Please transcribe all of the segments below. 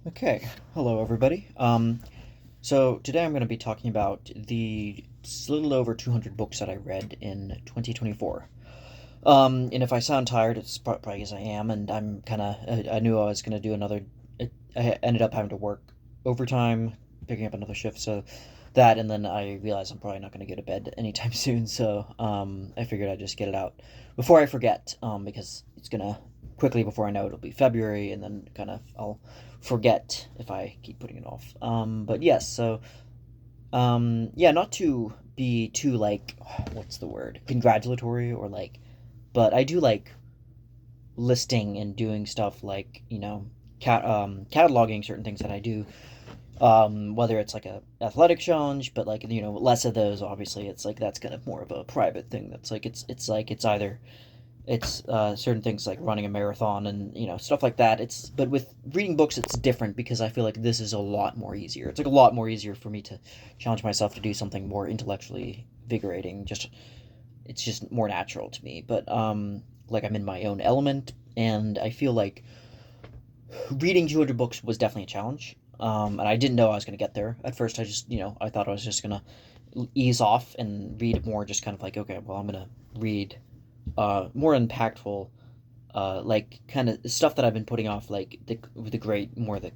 Okay, hello everybody. So today I'm going to be talking about the little over 200 books that I read in 2024. And if I sound tired, it's probably because I am, and I'm kind of. I knew I was going to do another. I ended up having to work overtime, picking up another shift, so that, and then I realized I'm probably not going to go to bed anytime soon, so I figured I'd just get it out before I forget, because it's gonna quickly before I know it'll be February, and then kind of I'll forget if I keep putting it off. But yes, so yeah, not to be too like, what's the word, congratulatory or like, but I do like listing and doing stuff like cataloging certain things that I do, whether it's like a athletic challenge, but like less of those. Obviously, it's like that's kind of more of a private thing. That's like it's like it's either it's certain things like running a marathon and stuff like that. It's but with reading books, it's different because I feel like this is a lot more easier. It's like a lot more easier for me to challenge myself to do something more intellectually invigorating. Just it's just more natural to me. But like I'm in my own element, and I feel like reading 200 books was definitely a challenge. And I didn't know I was going to get there. At first, I just, I thought I was just going to ease off and read more, just kind of like, okay, well, I'm going to read more impactful, like kind of stuff that I've been putting off, like the great, more the,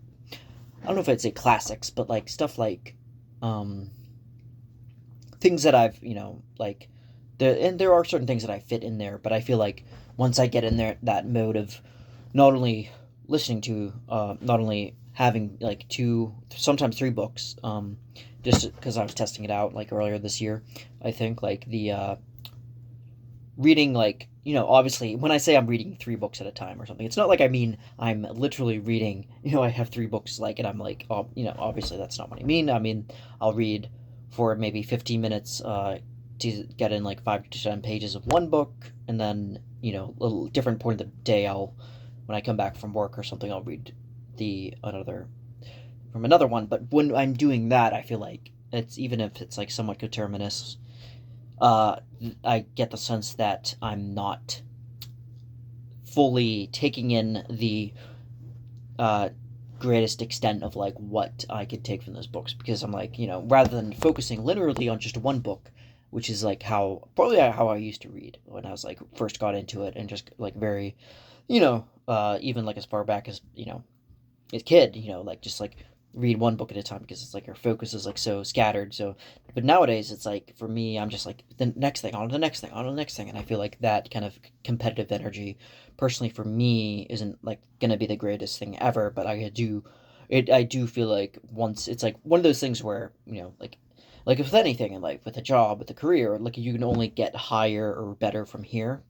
I don't know if I'd say classics, but like stuff like um, things that I've, like, and there are certain things that I fit in there, but I feel like once I get in there, that mode of not only listening to, not only having like two, sometimes three books, just because I was testing it out like earlier this year, I think like the reading like obviously when I say I'm reading three books at a time or something, it's not like I mean I'm literally reading. I have three books like, and I'm like, oh, obviously that's not what I mean I'll read for maybe 15 minutes, to get in like 5 to 10 pages of one book, and then a little different point of the day, I'll when I come back from work or something, I'll read the another from another one. But when I'm doing that, I feel like it's, even if it's like somewhat coterminous, uh, I get the sense that I'm not fully taking in the uh, greatest extent of like what I could take from those books, because I'm like, rather than focusing literally on just one book, which is like how probably how I used to read when I was like first got into it, and just like very, even like as far back as a kid, like just like read one book at a time, because it's like our focus is like so scattered. So, but nowadays it's like for me, I'm just like the next thing, on to the next thing, on to the next thing, and I feel like that kind of competitive energy, personally for me, isn't like gonna be the greatest thing ever. But I do feel like once it's like one of those things where like with anything in life, with a job, with a career, like you can only get higher or better from here.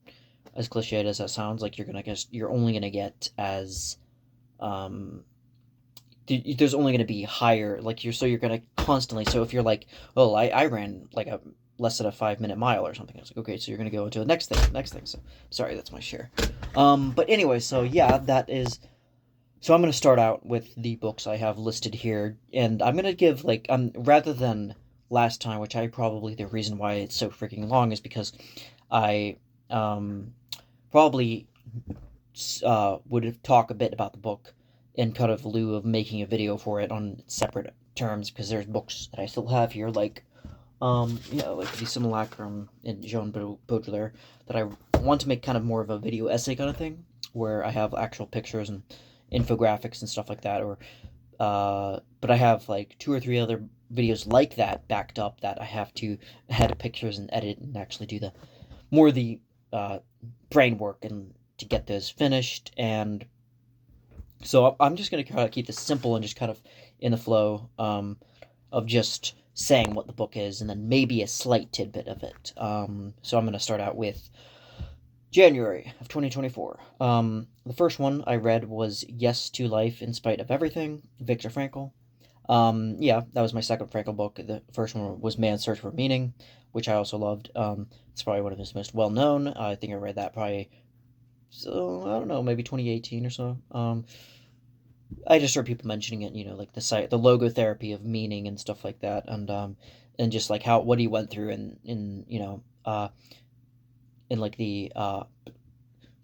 As cliched as that sounds, like you're only gonna get as um there's only going to be higher, like you're going to constantly, so if you're like, oh, I ran like a less than a 5 minute mile or something, it's like, okay, so you're going to go into the next thing. So sorry, that's my share. But anyway, so yeah, that is, so I'm going to start out with the books I have listed here, and I'm going to give like, rather than last time, which I probably, the reason why it's so freaking long is because I probably would talk a bit about the book in kind of lieu of making a video for it on separate terms, because there's books that I still have here, like like the Simulacrum and Jean Baudelaire, that I want to make kind of more of a video essay kind of thing, where I have actual pictures and infographics and stuff like that, or but I have like two or three other videos like that backed up, that I have to add pictures and edit and actually do the more the uh, brain work and to get those finished. And so I'm just going to kind of keep this simple and just kind of in the flow, of just saying what the book is, and then maybe a slight tidbit of it. So I'm going to start out with January of 2024. The first one I read was Yes to Life in Spite of Everything, Viktor Frankl. Yeah, that was my second Frankl book. The first one was Man's Search for Meaning, which I also loved. It's probably one of his most well known. I think I read that probably, so I don't know, maybe 2018 or so. I just heard people mentioning it, like the logotherapy of meaning and stuff like that, and just like how what he went through in like the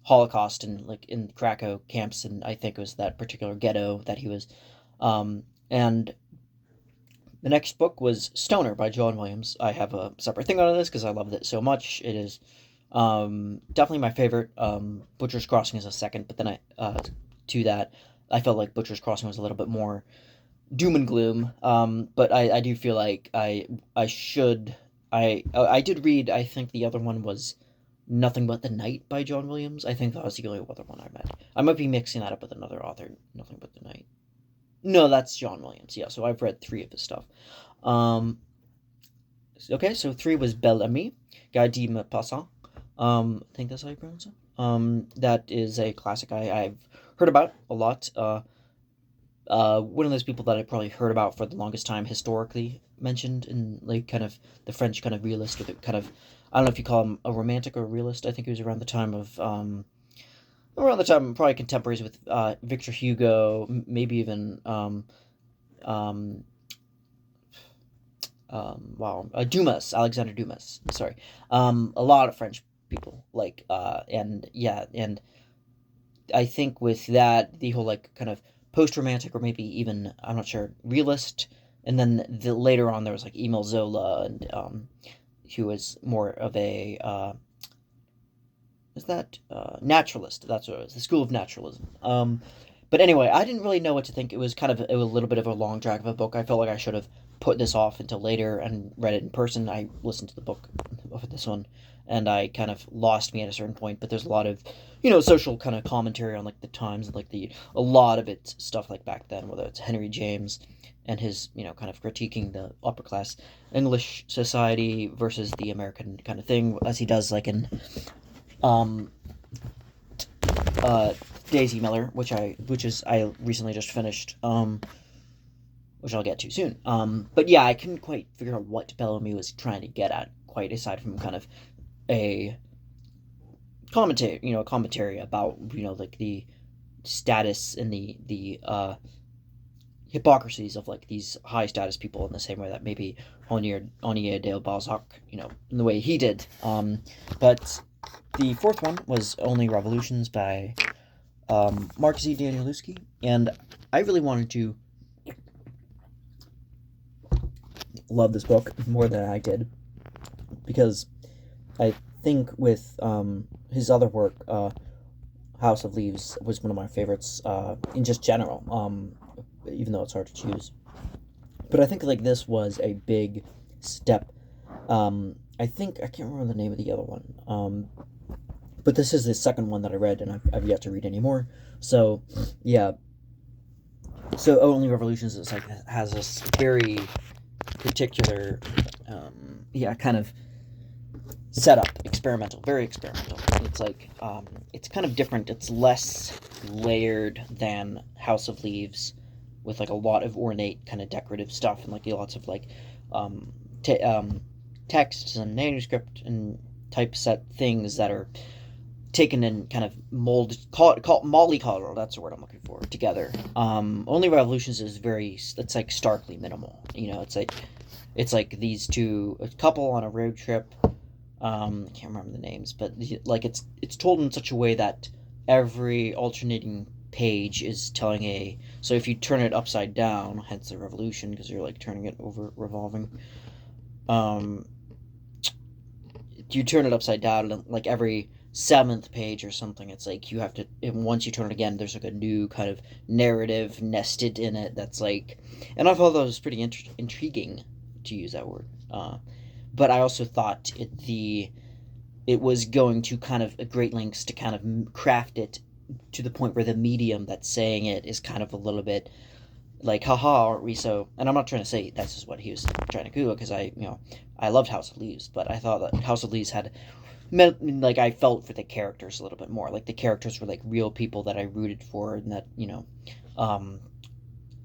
Holocaust, and like in Krakow camps, and I think it was that particular ghetto that he was And the next book was Stoner by John Williams. I have a separate thing on this because I loved it so much. It is definitely my favorite. Butcher's Crossing is a second, but then to that, I felt like Butcher's Crossing was a little bit more doom and gloom. But I do feel like I should I did read. I think the other one was Nothing But the Night by John Williams. I think that was the only other one I read. I might be mixing that up with another author. Nothing But the Night. No, that's John Williams. Yeah, so I've read three of his stuff. Um, okay, so three was Bel Ami, Guy de Maupassant. I think that's how you pronounce it. That is a classic I've heard about a lot. One of those people that I probably heard about for the longest time, historically mentioned in like kind of the French kind of realist, or the kind of, I don't know if you call him a romantic or a realist. I think he was around the time of probably contemporaries with Victor Hugo, maybe even um, Dumas, Alexander Dumas. Sorry, a lot of French people like and yeah, and I think with that the whole like kind of post romantic, or maybe even, I'm not sure, realist, and then later on there was like Emile Zola, and who was more of a is that naturalist? That's what it was. The School of Naturalism. But anyway, I didn't really know what to think. It was kind of a little bit of a long drag of a book. I felt like I should have put this off until later and read it in person. I listened to the book of this one, and I kind of lost me at a certain point. But there's a lot of, social kind of commentary on like the times, and like a lot of it stuff like back then, whether it's Henry James and his, kind of critiquing the upper class English society versus the American kind of thing, as he does like in um, uh, Daisy Miller, which I recently just finished, which I'll get to soon. But yeah, I couldn't quite figure out what Bellamy was trying to get at, quite aside from kind of a commentary about like the status and the hypocrisies of like these high status people, in the same way that maybe Honore de Balzac, in the way he did. But the fourth one was Only Revolutions by Mark Z. Danielewski, and I really wanted to love this book more than I did, because I think with his other work, House of Leaves was one of my favorites in just general, even though it's hard to choose. But I think like this was a big step. I think I can't remember the name of the other one. But this is the second one that I read, and I've yet to read any more. So yeah. So Only Revolutions is like has this very particular, kind of setup, very experimental. It's like it's kind of different. It's less layered than House of Leaves, with like a lot of ornate kind of decorative stuff, and like lots of like texts and manuscript and typeset things that are taken and kind of molded, mollycoddled, that's the word I'm looking for, together. Only Revolutions is it's like starkly minimal. It's like these two, a couple on a road trip. I can't remember the names, but like it's told in such a way that every alternating page is telling so if you turn it upside down, hence the revolution, because you're like turning it over, revolving. You turn it upside down, and like every seventh page or something, it's like you have to, once you turn it again, there's like a new kind of narrative nested in it that's like, and I thought that was pretty intriguing, to use that word. But I also thought it was going to kind of great lengths to kind of craft it to the point where the medium that's saying it is kind of a little bit like, haha, aren't we so? And I'm not trying to say that's just what he was trying to do, because I loved House of Leaves, but I thought that House of Leaves had, like, I felt for the characters a little bit more. Like the characters were like real people that I rooted for, and that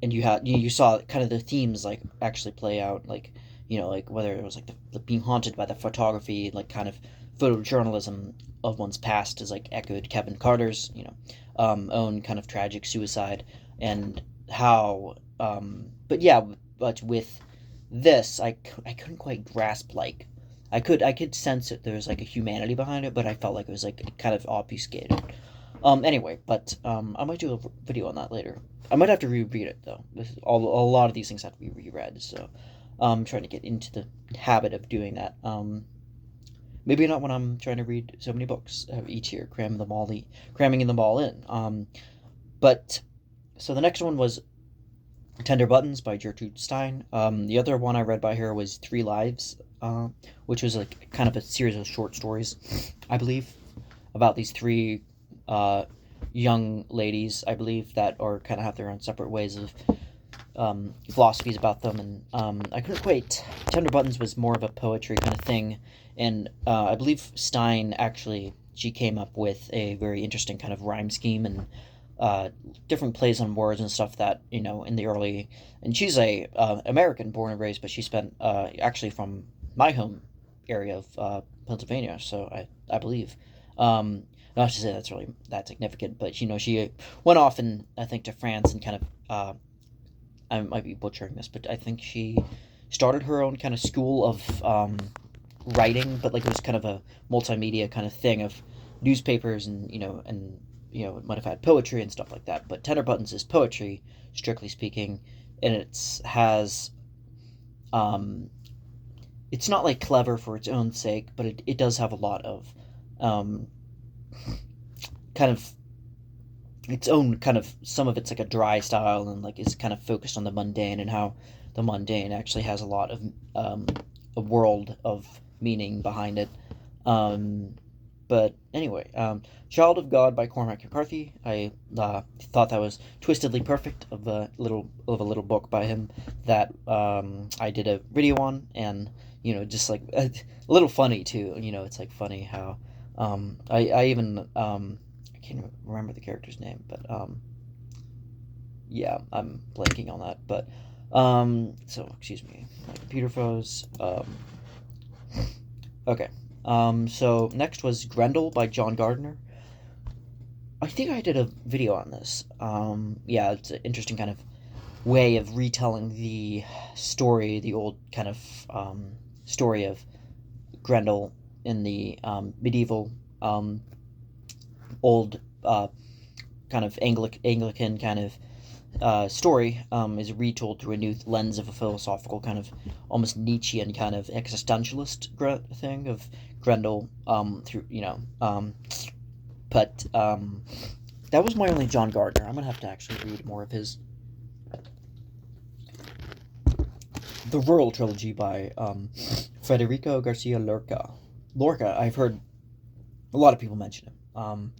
and you saw kind of the themes like actually play out, like like whether it was like the being haunted by the photography, like kind of photojournalism of one's past, is like echoed Kevin Carter's own kind of tragic suicide, and how but with this I couldn't quite grasp, like I could sense that there was like a humanity behind it, but I felt like it was like kind of obfuscated. Anyway, but I might do a video on that later. I might have to reread it though. This is a lot of these things have to be reread, so I'm trying to get into the habit of doing that. Maybe not when I'm trying to read so many books each year, cramming them all in. But so the next one was Tender Buttons by Gertrude Stein. The other one I read by her was Three Lives, which was like kind of a series of short stories, I believe, about these three young ladies, I believe, that are kind of have their own separate ways of philosophies about them. And I couldn't quite. Tender Buttons was more of a poetry kind of thing, and I believe Stein actually she came up with a very interesting kind of rhyme scheme and different plays on words and stuff that in the early. And she's a American born and raised, but she spent actually from my home area of Pennsylvania, so I believe. Not to say that's really that significant, but she went off and I think to France and kind of I might be butchering this, but I think she started her own kind of school of writing, but like it was kind of a multimedia kind of thing of newspapers and it might have had poetry and stuff like that. But Tender Buttons is poetry, strictly speaking, and um, it's not like clever for its own sake, but it does have a lot of um, kind of its own kind of some of it's like a dry style and like is kind of focused on the mundane and how the mundane actually has a lot of a world of meaning behind it. Um, but anyway, Child of God by Cormac McCarthy. I thought that was twistedly perfect of a little book by him that I did a video on, and just like a little funny too. It's like funny how I even I can't remember the character's name, but yeah, I'm blanking on that. But so excuse me, my computer froze. Okay. So next was Grendel by John Gardner. I think I did a video on this. Yeah, it's an interesting kind of way of retelling the story, the old kind of story of Grendel in the medieval old kind of Anglican kind of story is retold through a new lens of a philosophical kind of almost Nietzschean kind of existentialist thing of Grendel through but that was my only John Gardner. I'm gonna have to actually read more of his. The Rural Trilogy by Federico Garcia Lorca. Lorca, I've heard a lot of people mention him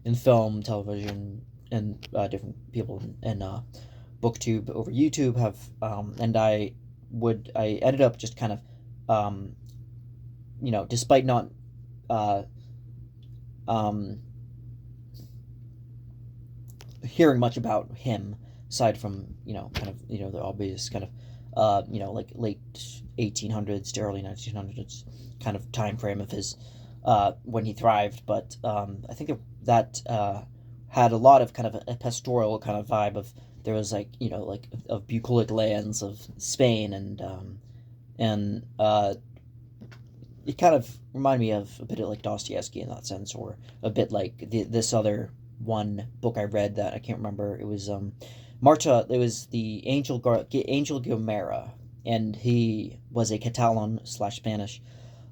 in film, television, and different people in booktube over YouTube have and I ended up just kind of despite not um, hearing much about him aside from kind of the obvious kind of like late 1800s to early 1900s kind of time frame of his when he thrived, but I think that had a lot of kind of a pastoral kind of vibe of there was like like of bucolic lands of Spain and it kind of reminded me of a bit of like Dostoevsky in that sense, or a bit like this other one book I read that I can't remember. It was Marta. It was the Angel Guimerà, and he was a Catalan / Spanish.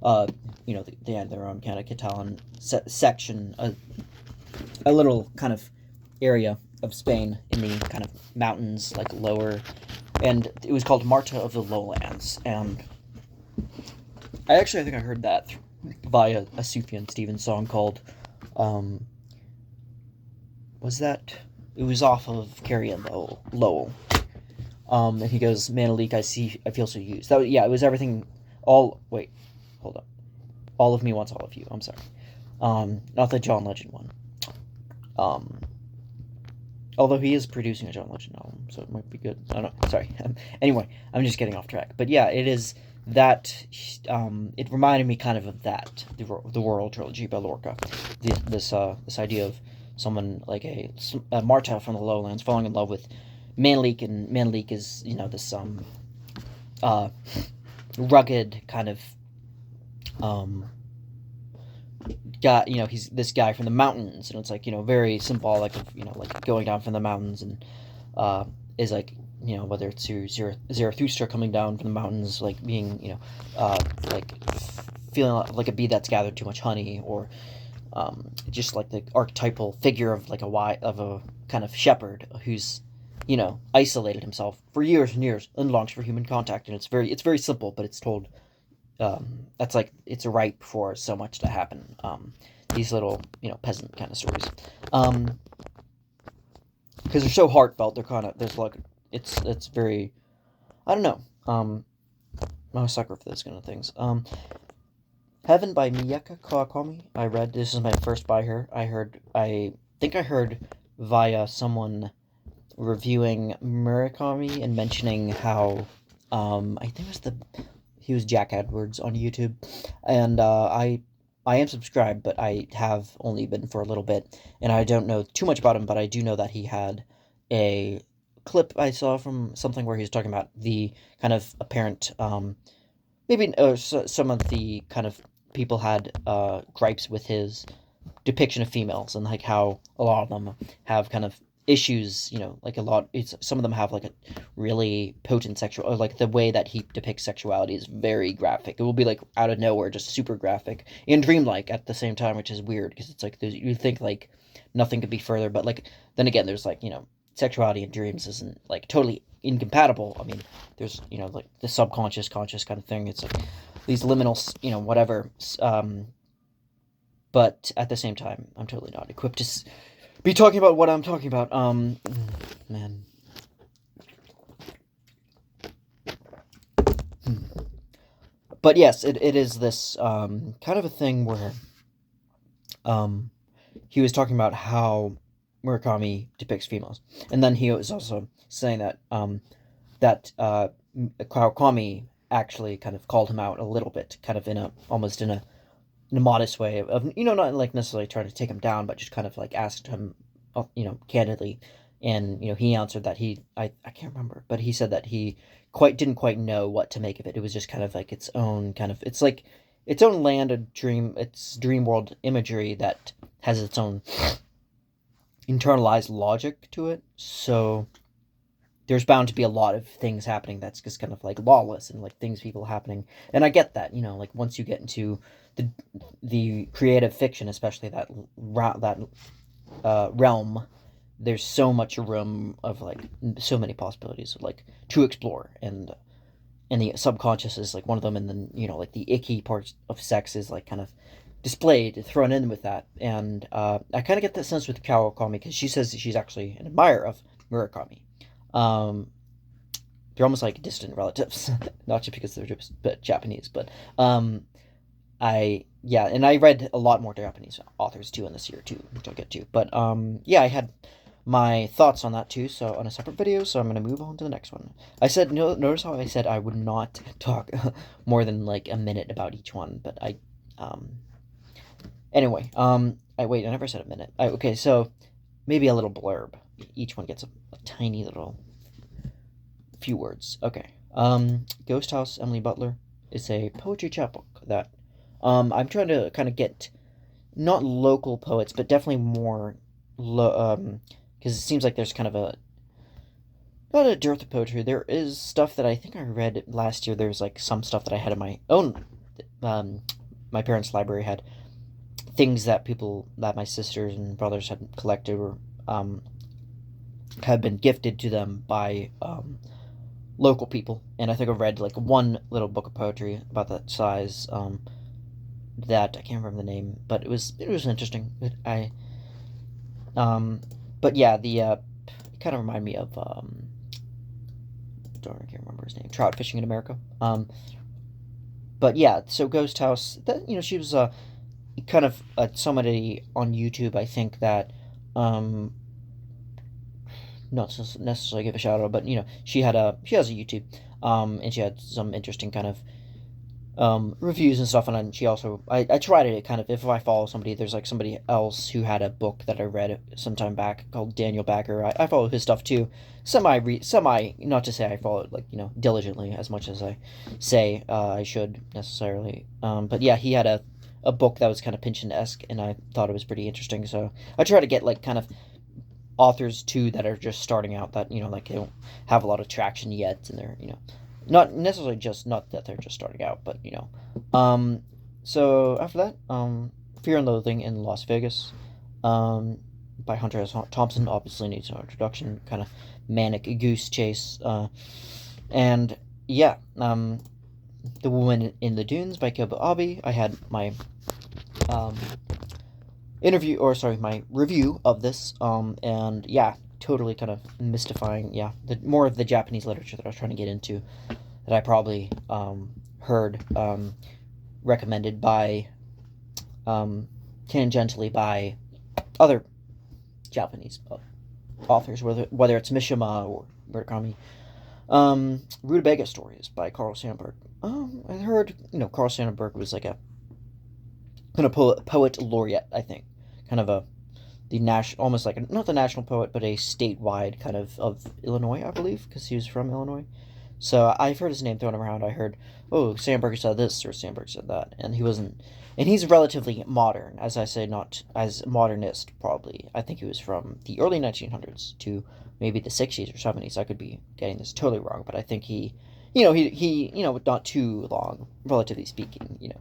They had their own kind of Catalan section, a little kind of area of Spain in the kind of mountains, like lower, and it was called Marta of the Lowlands. And I think I heard that via a Sufjan Stevens song called, was that? It was off of Carrie and Lowell. And he goes, Manalik, I feel so used. It was everything, wait, hold up. All of me wants all of you, I'm sorry. Not the John Legend one. Although he is producing a John Legend album, so it might be good. I don't know, sorry. Anyway, I'm just getting off track. But yeah, it is that, it reminded me kind of that, the Rural Trilogy by Lorca. This idea of someone like a Marta from the lowlands falling in love with Manlik, and Manlik is, this rugged kind of guy, he's this guy from the mountains, and it's like, very symbolic of, like going down from the mountains, and uh, is like, whether it's Zarathustra coming down from the mountains, like being, like feeling like a bee that's gathered too much honey, or just like the archetypal figure of like of a kind of shepherd who's, isolated himself for years and years and longs for human contact, and it's very simple, but it's told, that's like it's ripe for so much to happen. These little, peasant kind of stories, because they're so heartfelt. They're kind of there's like it's very, I don't know. I'm a sucker for those kind of things. Heaven by Miyaka Kawakami. I read, this is my first by her. I think I heard via someone reviewing Murakami and mentioning how, I think it was he was Jack Edwards on YouTube, and I am subscribed, but I have only been for a little bit, and I don't know too much about him, but I do know that he had a clip I saw from something where he was talking about the kind of apparent, maybe some of the kind of people had gripes with his depiction of females, and like how a lot of them have kind of issues, like some of them have like a really potent sexual, or like the way that he depicts sexuality is very graphic. It will be like out of nowhere just super graphic and dreamlike at the same time, which is weird because it's like you think like nothing could be further, but like then again there's like, sexuality and dreams isn't like totally incompatible. I mean, there's, like the subconscious conscious kind of thing. It's like these liminal, whatever, but at the same time I'm totally not equipped to be talking about what I'm talking about. Man. But yes, it is this kind of a thing where he was talking about how Murakami depicts females, and then he was also saying that Kawakami actually kind of called him out a little bit, kind of almost in a modest way of, not like necessarily trying to take him down, but just kind of like asked him, candidly, and he answered that I can't remember, but he said that he didn't quite know what to make of it. It was just kind of like its own kind of, it's like its own land of dream, its dream world imagery that has its own internalized logic to it. So there's bound to be a lot of things happening that's just kind of like lawless, and like things people happening, and I get that, like once you get into the creative fiction, especially that realm, there's so much room of like so many possibilities of like to explore, and the subconscious is like one of them, and then like the icky parts of sex is like kind of displayed, thrown in with that, and I kind of get that sense with Kawakami, because she says that she's actually an admirer of Murakami. They're almost like distant relatives, not just because they're just Japanese, but and I read a lot more Japanese authors too in this year too, which I'll get to. But yeah, I had my thoughts on that too, so on a separate video. So I'm gonna move on to the next one. I said, notice how I said I would not talk more than like a minute about each one, but anyway, I never said a minute. Okay, so maybe a little blurb. Each one gets a tiny little few words. Okay. Ghost House, Emily Butler is a poetry chapbook that I'm trying to kind of get not local poets, but definitely more because it seems like there's kind of not a dearth of poetry. There is stuff that I think I read last year. There's like some stuff that I had in my own my parents' library had things that my sisters and brothers had collected, or had been gifted to them by local people, and I think I read like one little book of poetry about that size, that I can't remember the name, but it was interesting. But yeah, it kind of reminded me of I can't remember his name, Trout Fishing in America. But yeah, so Ghost House, that she was kind of somebody on YouTube, I think, that not necessarily give a shout out, but she has a YouTube, and she had some interesting kind of reviews and stuff, and then she also, I tried it kind of, if I follow somebody, there's like somebody else who had a book that I read some time back called Daniel Backer. I follow his stuff too, semi, not to say I follow it like diligently as much as I say I should necessarily, but yeah, he had a book that was kind of Pynchon-esque, and I thought it was pretty interesting. So I try to get like kind of authors too that are just starting out, that like they don't have a lot of traction yet, and they're not necessarily just, not that they're just starting out, but so after that, Fear and Loathing in Las Vegas, um, by Hunter S. Thompson, obviously needs no introduction. Kind of manic goose chase, and yeah, The Woman in the Dunes by Kobo Abe. I had my um, my review of this, and yeah, totally kind of mystifying. Yeah, the more of the Japanese literature that I was trying to get into, that I probably heard recommended by tangentially by other Japanese authors, whether it's Mishima or Murakami. Rutabaga Stories by Carl Sandburg. I heard Carl Sandburg was like a kind of poet laureate, I think, kind of the national, almost like not the national poet, but a statewide kind of Illinois, I believe, because he was from Illinois. So I've heard his name thrown around. I heard, oh, Sandberg said this or Sandberg said that, and he wasn't. And he's relatively modern, as I say, not as modernist. Probably, I think he was from the early 1900s to maybe the 60s or 70s. I could be getting this totally wrong, but I think he not too long, relatively speaking.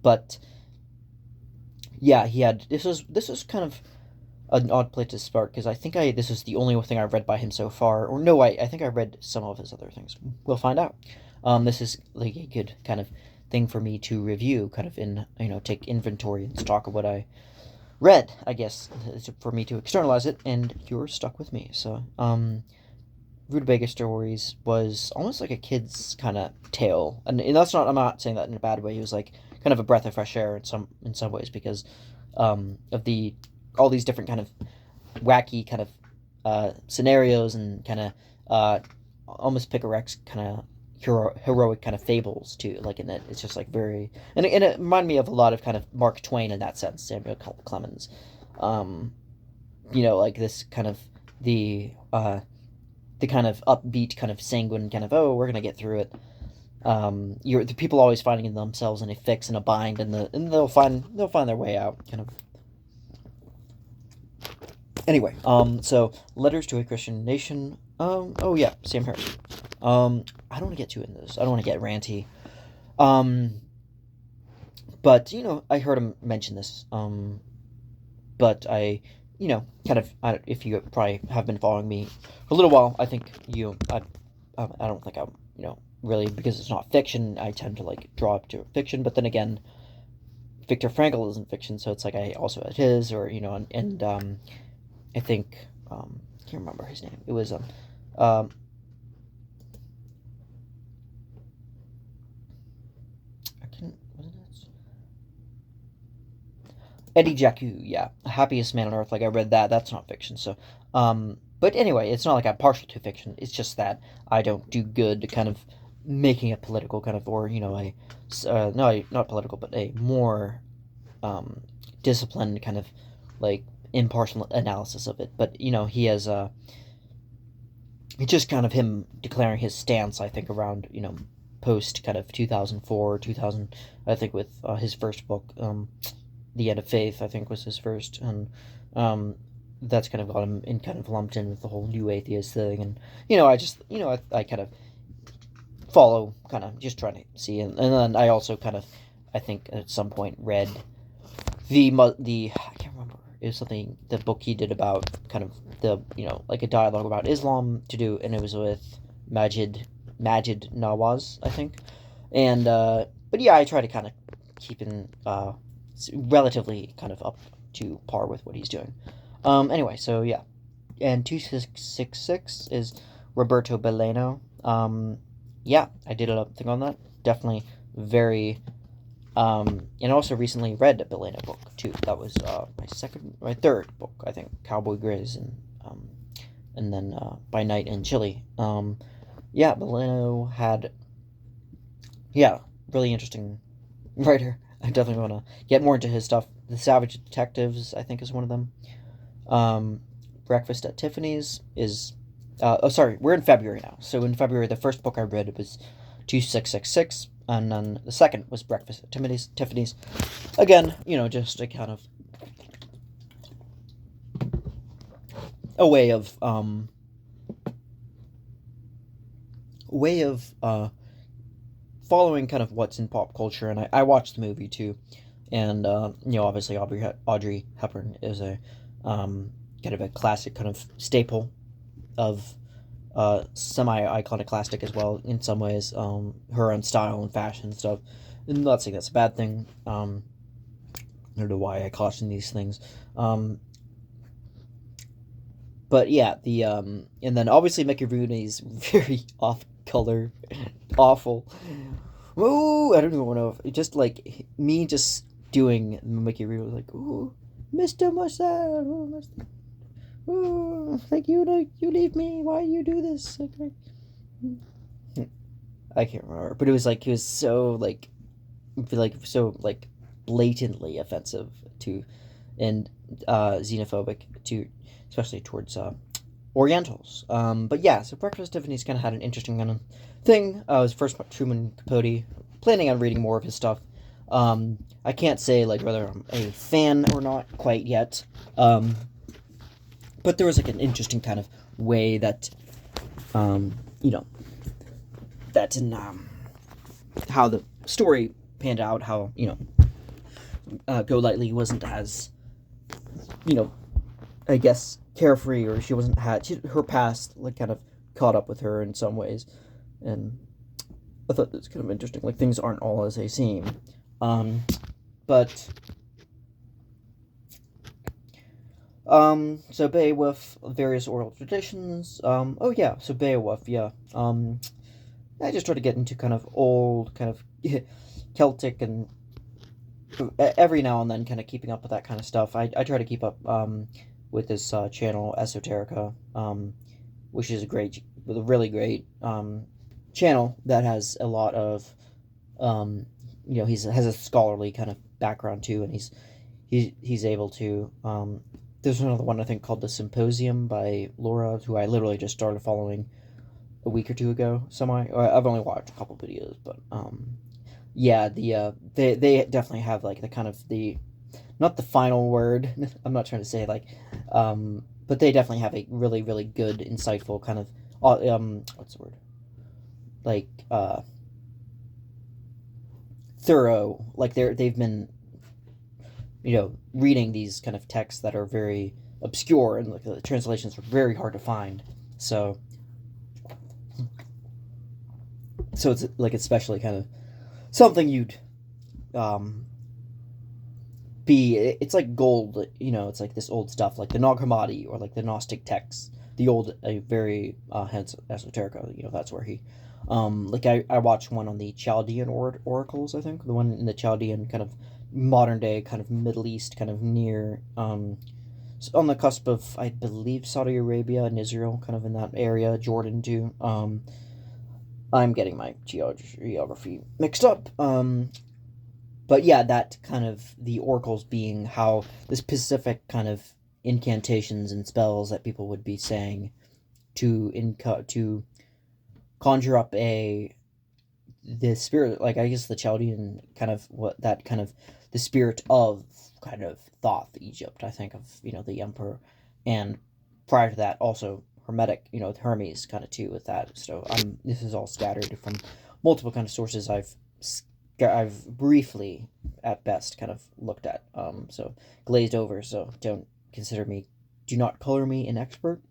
But yeah, he had this was kind of an odd place to start, because I think this is the only thing I've read by him so far. Or no, I think I read some of his other things. We'll find out. This is like a good kind of thing for me to review, kind of take inventory and stock of what I read, I guess, for me to externalize it, and you're stuck with me. So, Rutabaga Stories was almost like a kid's kind of tale, and that's not. I'm not saying that in a bad way. It was like kind of a breath of fresh air in some ways, because of all these different kind of wacky kind of scenarios, and kind of almost picaresque kind of heroic kind of fables too. Like in it, it's just like very, and it reminded me of a lot of kind of Mark Twain in that sense, Samuel Clemens. Like this kind of the kind of upbeat, kind of sanguine, kind of, oh, we're gonna get through it. The people always finding themselves in a fix and a bind, and they'll find their way out, kind of. Anyway, so Letters to a Christian Nation. Oh yeah, Sam Harris. I don't want to get too into this. I don't want to get ranty. But I heard him mention this. But I, kind of, if you probably have been following me for a little while, I think I don't think I'm, really, because it's not fiction, I tend to like draw up to fiction. But then again, Viktor Frankl isn't fiction, so it's like I also had his, or and I think I can't remember his name. It was Eddie Jaku, yeah, Happiest Man on Earth. Like I read that. That's not fiction. So, but anyway, it's not like I'm partial to fiction. It's just that I don't do good kind of making a political kind of, or no, not political, but a more disciplined kind of like impartial analysis of it. But he has it's just kind of him declaring his stance, I think, around post kind of 2004, 2000, I think, with his first book, The End of Faith, I think, was his first, and that's kind of got him in, kind of lumped in with the whole new atheist thing. And I just I kind of follow, kind of just trying to see, and then I also kind of, I think, at some point read the I can't remember, it was something, the book he did about kind of the like a dialogue about Islam to do, and it was with Majid Nawaz, I think. And but yeah, I try to kind of keep in relatively kind of up to par with what he's doing. Anyway, so yeah, and 2666 is Roberto Bellano. Yeah, I did a thing on that. Definitely very. And also recently read a Bellano book too. That was my third book, I think, Cowboy Grizz, and then By Night in Chile. Yeah, Bellano had, yeah, really interesting writer. I definitely want to get more into his stuff. The Savage Detectives, I think, is one of them. Breakfast at Tiffany's is. Oh, sorry, we're in February now. So in February, the first book I read was 2666. and then the second was Breakfast at Tiffany's. Again, just a kind of a way of following kind of what's in pop culture, and I watched the movie too, and obviously Audrey Hepburn is a kind of a classic, kind of staple of semi iconoclastic as well in some ways. Her own style and fashion and stuff. I'm not saying that's a bad thing. I don't know why I caution these things. But yeah, and then obviously Mickey Rooney's very off color, awful. Ooh, I don't even know if just like me just doing Mickey Rooney like, ooh, Mister Mustache, ooh, Mister, ooh, like you leave me. Why you do this? Like, I can't remember, but it was like he was so so like blatantly offensive to and xenophobic to especially towards Orientals. But yeah, so Breakfast at Tiffany's kind of had an interesting kind of thing. It was first Truman Capote. Planning on reading more of his stuff. I can't say like whether I'm a fan or not quite yet. But there was like an interesting kind of way that, you know, that in how the story panned out. How Golightly wasn't as, I guess carefree, or she wasn't her past like kind of caught up with her in some ways, and I thought that's kind of interesting. Like things aren't all as they seem, but so Beowulf, various oral traditions. Oh yeah, so Beowulf, yeah. I just try to get into kind of old, kind of Celtic, and every now and then kind of keeping up with that kind of stuff. I try to keep up with this channel Esoterica, which is a really great channel that has a lot of has a scholarly kind of background too, and he's able to there's another one I think called The Symposium by Laura, who I literally just started following a week or two ago. I've only watched a couple videos, but yeah, they definitely have like the kind of the not the final word. I'm not trying to say like, but they definitely have a really really good, insightful kind of what's the word, like thorough. Like they've been reading these kind of texts that are very obscure, and like the translations are very hard to find. So it's like especially kind of something you'd be. It's like gold, it's like this old stuff like the Nag Hammadi or like the Gnostic texts, the old very hence Esoterica. That's where he like I watched one on the Chaldean oracles. I think the one in the Chaldean kind of modern day kind of Middle East, kind of near on the cusp of, I believe, Saudi Arabia and Israel, kind of in that area, Jordan too. I'm getting my geography mixed up. But yeah, that kind of the oracles being how the specific kind of incantations and spells that people would be saying to conjure up the spirit, like I guess the Chaldean kind of what that kind of the spirit of kind of Thoth, Egypt. I think of the emperor, and prior to that also Hermetic, with Hermes kind of too with that. So this is all scattered from multiple kind of sources I've briefly at best kind of looked at, so glazed over. So do not color me an expert.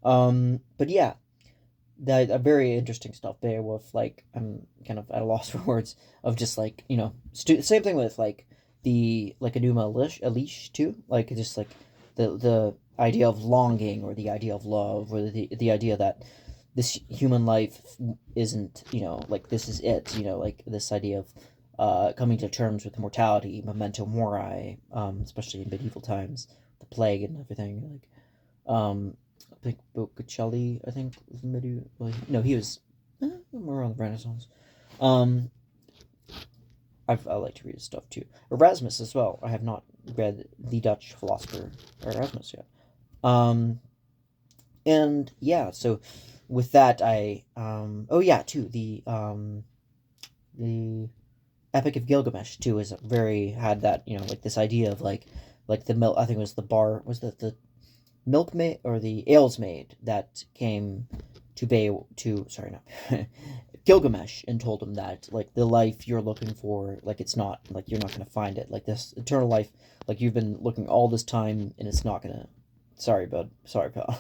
But yeah, that very interesting stuff. Beowulf, like I'm kind of at a loss for words of just like same thing with like the like Enuma Elish too, like just like the idea of longing, or the idea of love, or the idea that this human life isn't like this is it, like this idea of coming to terms with mortality, memento mori, especially in medieval times, the plague and everything, like I think Botticelli, I think, was medieval. No, he was more around the Renaissance. Um, I like to read his stuff too. Erasmus as well. I have not read the Dutch philosopher Erasmus yet. And yeah, so with that, I oh yeah, too, the the Epic of Gilgamesh too is very had that, like this idea of like the milk. I think it was the bar was the milkmaid or the alesmaid that came to sorry, no, Gilgamesh, and told him that like the life you're looking for, like it's not, like you're not gonna find it, like this eternal life, like you've been looking all this time and it's not gonna. Sorry, bud. Sorry, pal.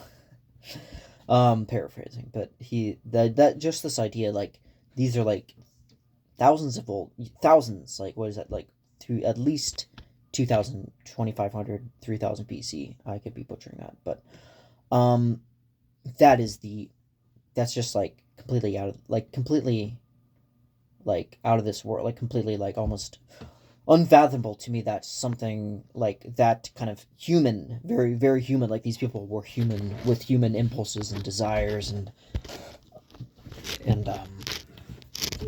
Paraphrasing, but that just this idea, like these are like thousands, like what is that, like to at least 2000, 2500, 3000 BC. I could be butchering that, but um that is the that's just like completely like out of this world, like completely like almost unfathomable to me that something like that kind of human, very very human, like these people were human with human impulses and desires and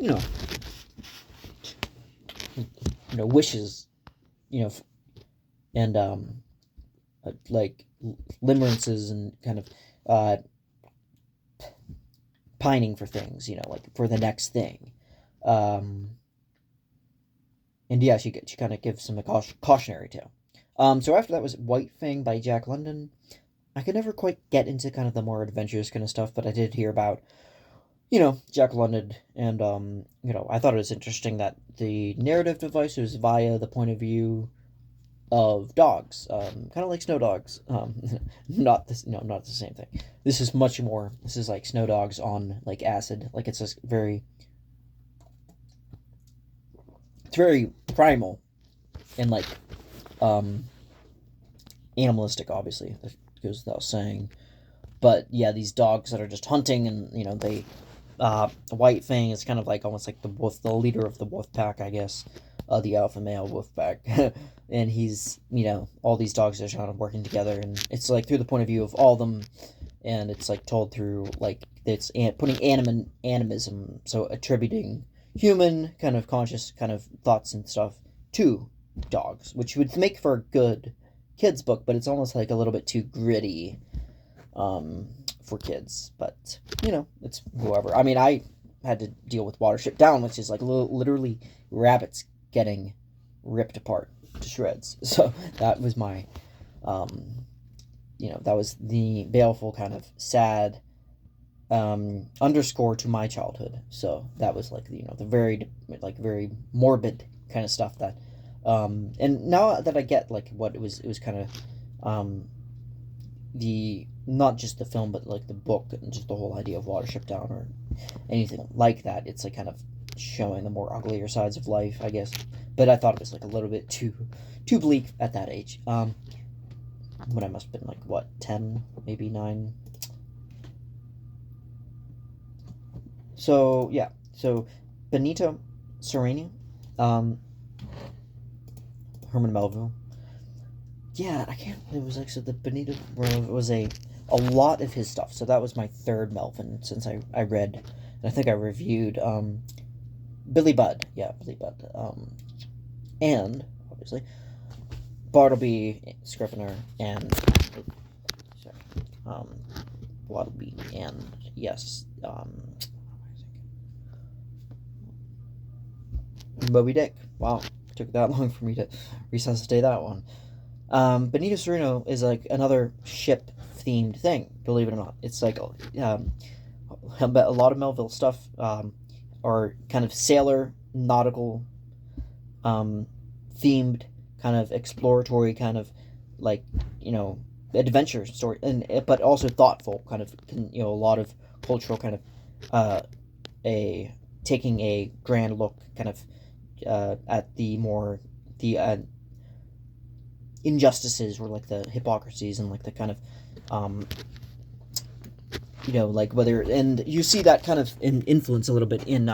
you know wishes, you know and like limerances and kind of uh pining for things, like for the next thing. um and yeah, she kind of gives some cautionary tale. So after that was White Fang by Jack London. I could never quite get into kind of the more adventurous kind of stuff, but I did hear about, Jack London, and I thought it was interesting that the narrative device was via the point of view of dogs, kind of like Snow Dogs. Not this, no, not the same thing. This is much more. This is like Snow Dogs on like acid. Like it's very primal and like um animalistic. Obviously, that goes without saying. But yeah, these dogs that are just hunting, and they White Fang is kind of like almost like the leader of the wolf pack, I guess, the alpha male wolf pack, and he's all these dogs are kind of working together, and it's like through the point of view of all of them, and it's like told through like it's putting animism, so attributing human kind of conscious kind of thoughts and stuff to dogs, which would make for a good kids book, but it's almost like a little bit too gritty for kids. But it's whoever. I mean, I had to deal with Watership Down, which is like literally rabbits getting ripped apart to shreds. So that was my, that was the baleful kind of sad underscore to my childhood. So that was like the very like very morbid kind of stuff that, and now that I get like what it was kind of the not just the film but like the book and just the whole idea of Watership Down or anything like that. It's like kind of showing the more uglier sides of life, I guess. But I thought it was like a little bit too bleak at that age. When I must have been like what, 10, maybe 9. So yeah, so Benito Cereno, um, Herman Melville. Yeah, I can't. It was like so the Benito was a lot of his stuff. So that was my third Melvin since I read, and I think I reviewed Billy Budd. Yeah, Billy Budd. And obviously Bartleby, Scrivener, and sorry, Bartleby, and yes, Moby Dick. Wow, it took that long for me to resuscitate that one. Benito Cereno is like another ship themed thing, believe it or not. It's like a lot of Melville stuff are kind of sailor, nautical, um, themed, kind of exploratory, kind of like, adventure story, and but also thoughtful, kind of, a lot of cultural kind of a taking a grand look kind of at the injustices or like the hypocrisies and like the kind of um, like whether, and you see that kind of influence a little bit in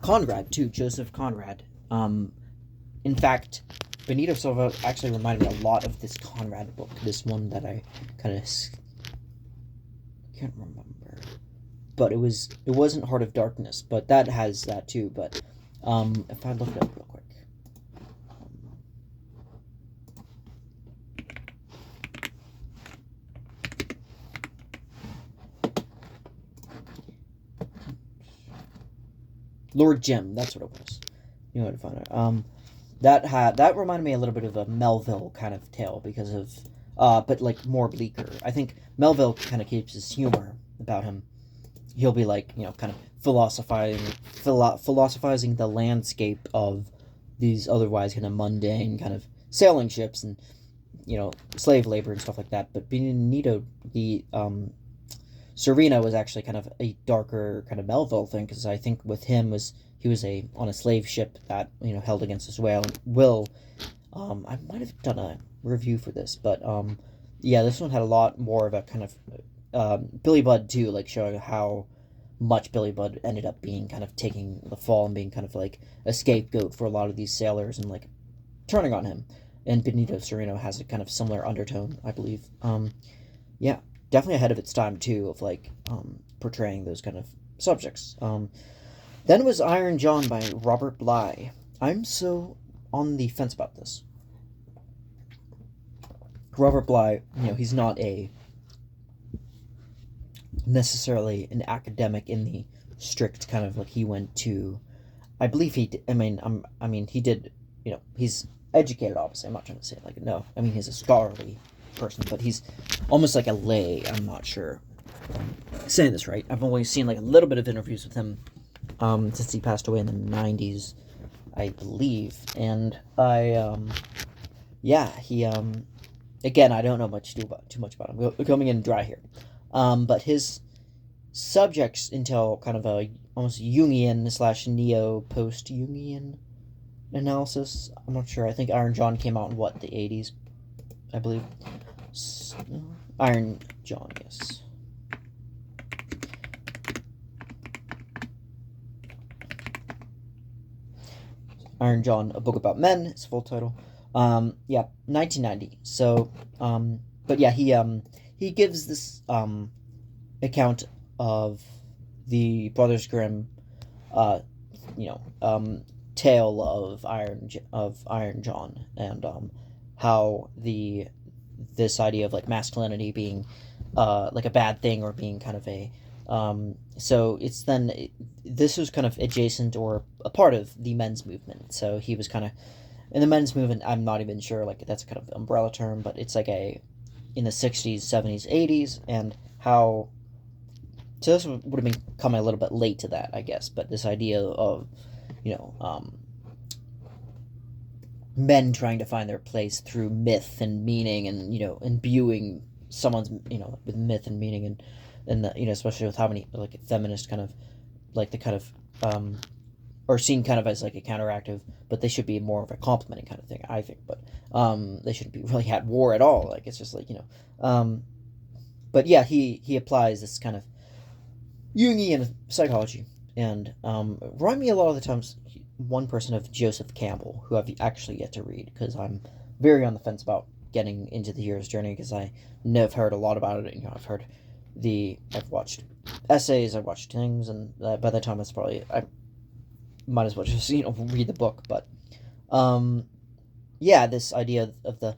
Conrad too, Joseph Conrad. In fact, Benito Silva actually reminded me a lot of this Conrad book, this one that I kind of can't remember, but it wasn't Heart of Darkness, but that has that too. But if I look it up real quick. Lord Jim, that's what it was. You know how to find it. That reminded me a little bit of a Melville kind of tale because of but like more bleaker. I think Melville kind of keeps his humor about him. He'll be like, kind of philosophizing the landscape of these otherwise kind of mundane kind of sailing ships and slave labor and stuff like that. But Benito the Serena was actually kind of a darker kind of Melville thing because I think with him he was on a slave ship that held against his will. I might have done a review for this, but yeah, this one had a lot more of a kind of Billy Budd too, like showing how much Billy Budd ended up being kind of taking the fall and being kind of like a scapegoat for a lot of these sailors and like turning on him. And Benito Cereno has a kind of similar undertone, I believe. Yeah, definitely ahead of its time too, of like portraying those kind of subjects. Then was Iron John by Robert Bly. I'm so on the fence about this. Robert Bly, he's not necessarily an academic in the strict kind of like he went to. I believe he did. He did. He's educated. Obviously, I'm not trying to say like no. I mean, he's a scholarly person, but he's almost like a lay. I'm not sure saying this right. I've only seen like a little bit of interviews with him since he passed away in the 90s, I believe. And he again, I don't know too much about him. We're coming in dry here. But his subjects entail kind of a almost Jungian / neo post Jungian analysis. I'm not sure. I think Iron John came out in the 80s, I believe. Iron John, yes. Iron John, A Book About Men, its full title. 1990. So, but yeah, he gives this account of the Brothers Grimm, tale of Iron John, and how this idea of like masculinity being like a bad thing or being kind of a so this was kind of adjacent or a part of the men's movement. So he was kind of in the men's movement. I'm not even sure like that's kind of umbrella term, but it's like in the 60s, 70s, 80s, and how. So this would have been coming a little bit late to that, I guess. But this idea of, men trying to find their place through myth and meaning, and imbuing someone's with myth and meaning, and the, especially with how many like feminist kind of like the kind of or seen kind of as like a counteractive, but they should be more of a complimenting kind of thing, I think. But they shouldn't be really at war at all. Like it's just like but yeah, he applies this kind of Jungian psychology, and remind me a lot of the times one person of Joseph Campbell, who I've actually yet to read because I'm very on the fence about getting into the hero's journey because I know I've heard a lot about it. I've watched essays, I've watched things, and by the time I might as well just read the book. But yeah, this idea of the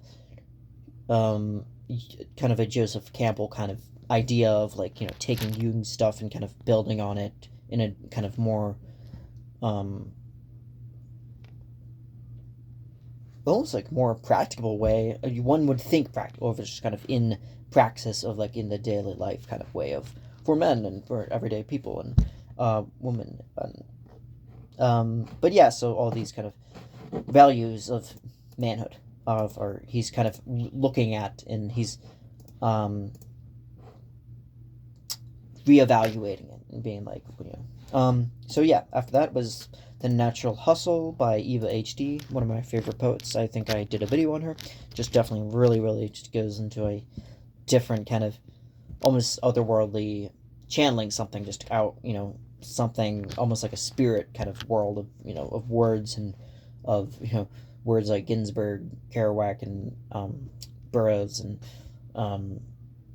kind of a Joseph Campbell kind of idea of like taking Jung's stuff and kind of building on it in a kind of more almost like more practical way. One would think practical, if it's just kind of in praxis of like in the daily life kind of way of for men and for everyday people and women. And but yeah, so all these kind of values of manhood or he's kind of looking at, and he's reevaluating it and being like, so yeah, after that was The Natural Hustle by Eva H.D., one of my favorite poets. I think I did a video on her. Just definitely really, really just goes into a different kind of almost otherworldly channeling something just out, something almost like a spirit kind of world of, of words and of, words like Ginsberg, Kerouac, and Burroughs, and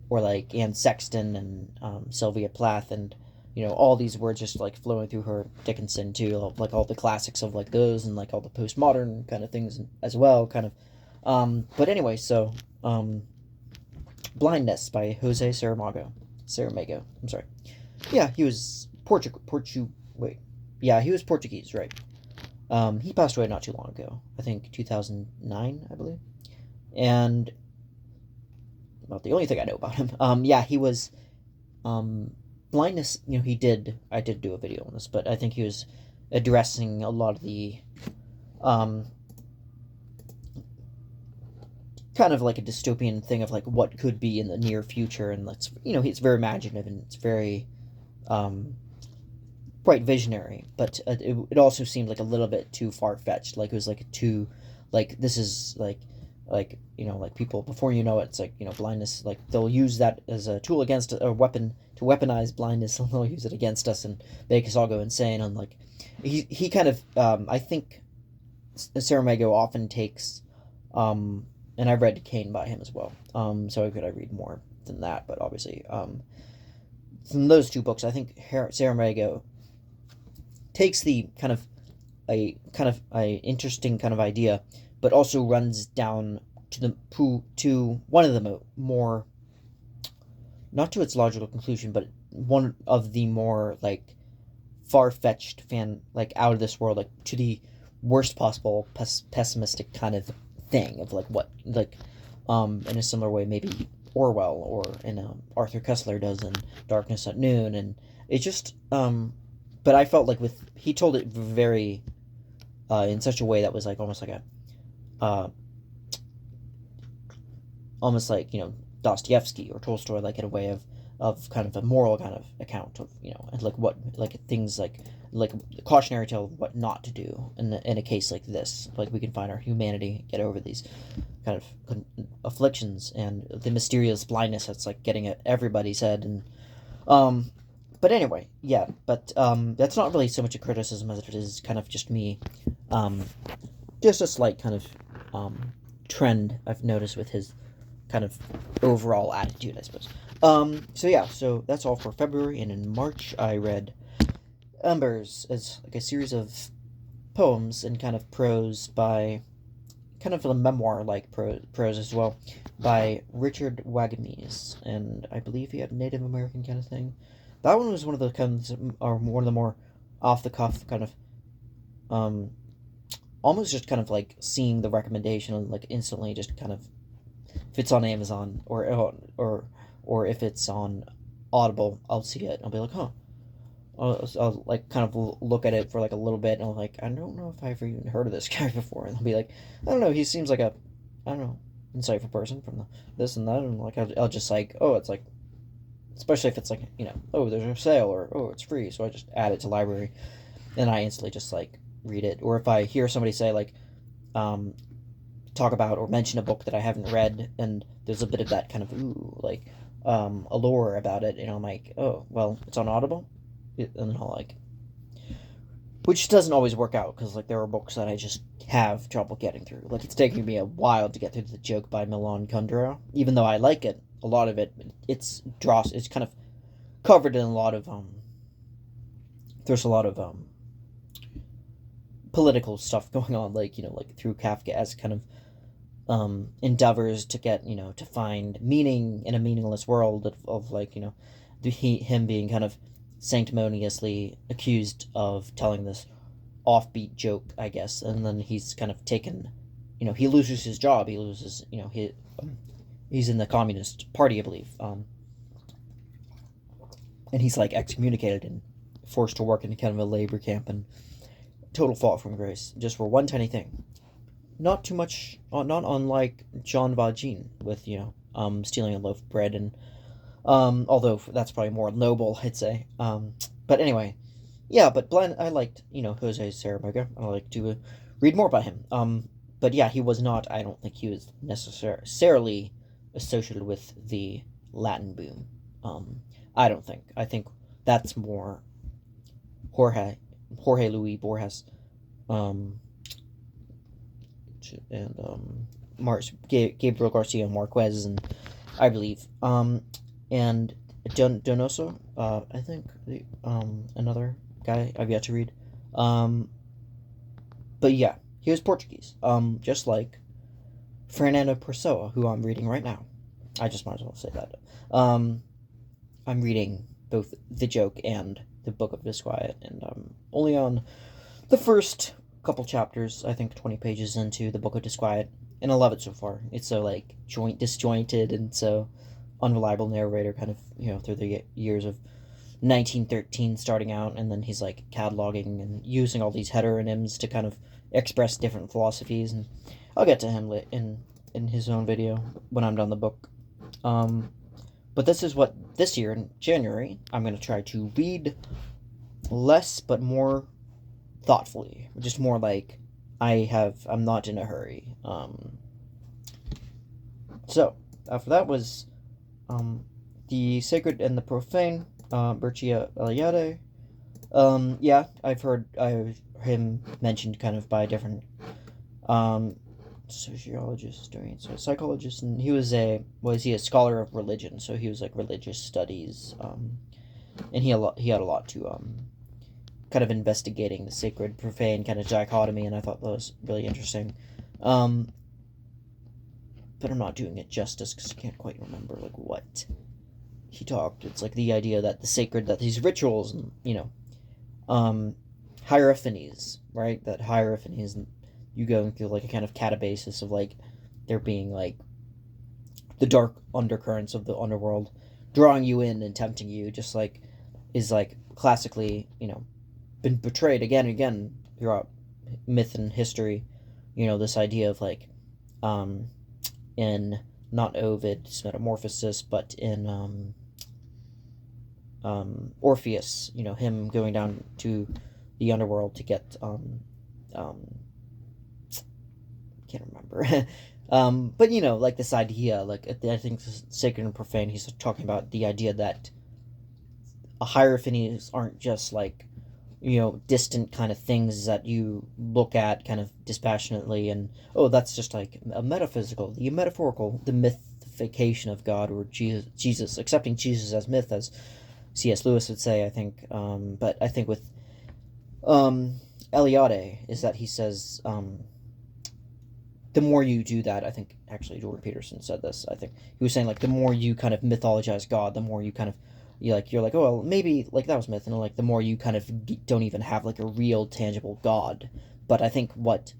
or like Anne Sexton and Sylvia Plath, and all these words just like flowing through her. Dickinson too, like all the classics of like those, and like all the postmodern kind of things as well, kind of. But anyway, so Blindness by Jose Saramago. I'm sorry. Yeah, he was Portugal. Wait, Yeah, he was Portuguese, right. He passed away not too long ago. I think 2009, I believe. And about the only thing I know about him. Yeah, he was blindness. I did do a video on this, but I think he was addressing a lot of the um, kind of like a dystopian thing of like what could be in the near future, and it's very imaginative and it's very um, quite visionary, but it also seemed like a little bit too far fetched. Like it was like too, like this is like like people before it's like blindness. Like they'll use that as a tool against a weapon to weaponize blindness, and they'll use it against us and make us all go insane. And like he kind of I think Saramago often takes and I read Kane by him as well. So could I read more than that? But obviously, from those two books, I think Saramago takes the kind of a interesting kind of idea, but also runs down to one of the more, not to its logical conclusion, but one of the more like far-fetched like out of this world, like to the worst possible pessimistic kind of thing of like what like in a similar way maybe Orwell or Arthur Koestler does in Darkness at Noon. And it just but I felt like he told it very in such a way that was like almost like a almost like Dostoevsky or Tolstoy, like in a way of kind of a moral kind of account of and like what like things like the cautionary tale of what not to do in a case like this. Like we can find our humanity, get over these kind of afflictions and the mysterious blindness that's like getting at everybody's head. And but anyway, yeah, but that's not really so much a criticism as it is kind of just me just a slight kind of trend I've noticed with his kind of overall attitude, I suppose. So yeah, so that's all for February, and in March I read Embers as like a series of poems and kind of prose by kind of a memoir-like prose as well by Richard Wagamese, and I believe he had a Native American kind of thing. That one was one of the one of the more off the cuff kind of almost just kind of like seeing the recommendation and like instantly just kind of, if it's on Amazon or if it's on Audible, I'll see it. I'll be like, huh. I'll like kind of look at it for like a little bit, and I'm like, I don't know if I've even heard of this guy before. And I'll be like, I don't know. He seems like I don't know, insightful person from this and that, and like I'll just like, oh, it's like, especially if it's like oh, there's a sale or oh, it's free, so I just add it to library, and I instantly just like read it. Or if I hear somebody say like, talk about or mention a book that I haven't read, and there's a bit of that kind of like allure about it, I'm like, oh well, it's on Audible, and I'll like, which doesn't always work out because like there are books that I just have trouble getting through. Like it's taking me a while to get through The Joke by Milan Kundera, even though I like it. A lot of it, it's kind of covered in a lot of there's a lot of political stuff going on, like like through Kafka as kind of endeavors to get to find meaning in a meaningless world of like him being kind of sanctimoniously accused of telling this offbeat joke, I guess, and then he's kind of taken, he loses his job, he loses, he's in the Communist Party, I believe, and he's like excommunicated and forced to work in kind of a labor camp, and total fall from grace just for one tiny thing. Not too much, not unlike Jean Valjean with stealing a loaf of bread, and although that's probably more noble, I'd say. But anyway, yeah. But I liked Jose Saramago. I like to read more by him. But yeah, he was not. I don't think he was necessarily associated with the Latin boom. I don't think. I think that's more Jorge Luis Borges, and Gabriel Garcia Marquez, and I believe, and Donoso, I think another guy I've yet to read, but yeah, he was Portuguese, just like Fernando Pessoa, who I'm reading right now. I just might as well say that. I'm reading both The Joke and the Book of Disquiet, and I'm only on the first couple chapters, I think 20 pages into the Book of Disquiet, and I love it so far. It's so, like, disjointed and so unreliable narrator, kind of, through the years of 1913 starting out, and then he's, like, cataloging and using all these heteronyms to kind of express different philosophies, and I'll get to him in his own video when I'm done the book. But this is what, this year, in January, I'm going to try to read less but more thoughtfully. Just more like, I'm not in a hurry. So, after that was The Sacred and the Profane, Mircea Eliade. Yeah, I've heard him mentioned kind of by different sociologists, historians, so psychologists, and he was a scholar of religion, so he was like religious studies, and he had a lot to kind of investigating the sacred profane kind of dichotomy, and I thought that was really interesting, but I'm not doing it justice because I can't quite remember like what he talked. It's like the idea that the sacred, that these rituals, and hierophanies, right, that hierophanies, you go through like a kind of catabasis of like there being like the dark undercurrents of the underworld drawing you in and tempting you, just like is like classically been portrayed again and again throughout myth and history. This idea of like in not Ovid's Metamorphosis, but in Orpheus, him going down to the underworld to get can't remember. But like this idea, like I think Sacred and Profane, he's talking about the idea that hierophanies aren't just like distant kind of things that you look at kind of dispassionately, and that's just like a metaphysical, the metaphorical, the mythification of God, or Jesus, accepting Jesus as myth, as C.S. Lewis would say, I think. But I think with Eliade is that he says the more you do that, I think actually Jordan Peterson said this, I think he was saying like the more you kind of mythologize God, the more you kind of you're like, oh well, maybe like that was myth, and like the more you kind of don't even have like a real tangible God. But I think what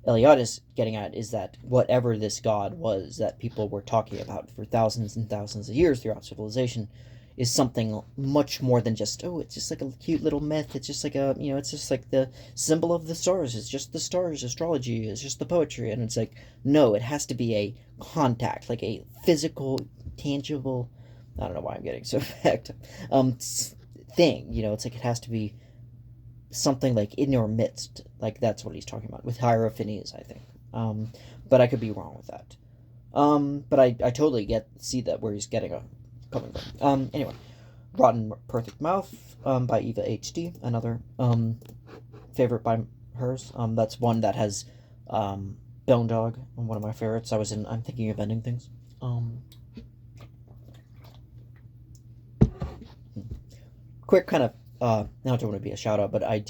Eliade is getting at is that whatever this God was that people were talking about for thousands and thousands of years throughout civilization is something much more than just, it's just like a cute little myth, it's just like a, it's just like the symbol of the stars, it's just the stars, astrology, it's just the poetry, and it's like, no, it has to be a contact, like a physical, tangible, I don't know why I'm getting so backed thing, it's like it has to be something like in your midst, like that's what he's talking about with hierophanies, I think, but I could be wrong with that, but I totally see that where he's coming from. Anyway, Rotten Perfect Mouth, by Eva H.D., another favorite by hers. That's one that has Bone Dog, one of my favorites. I'm thinking of ending things. Quick kind of not to want to be a shout out, but I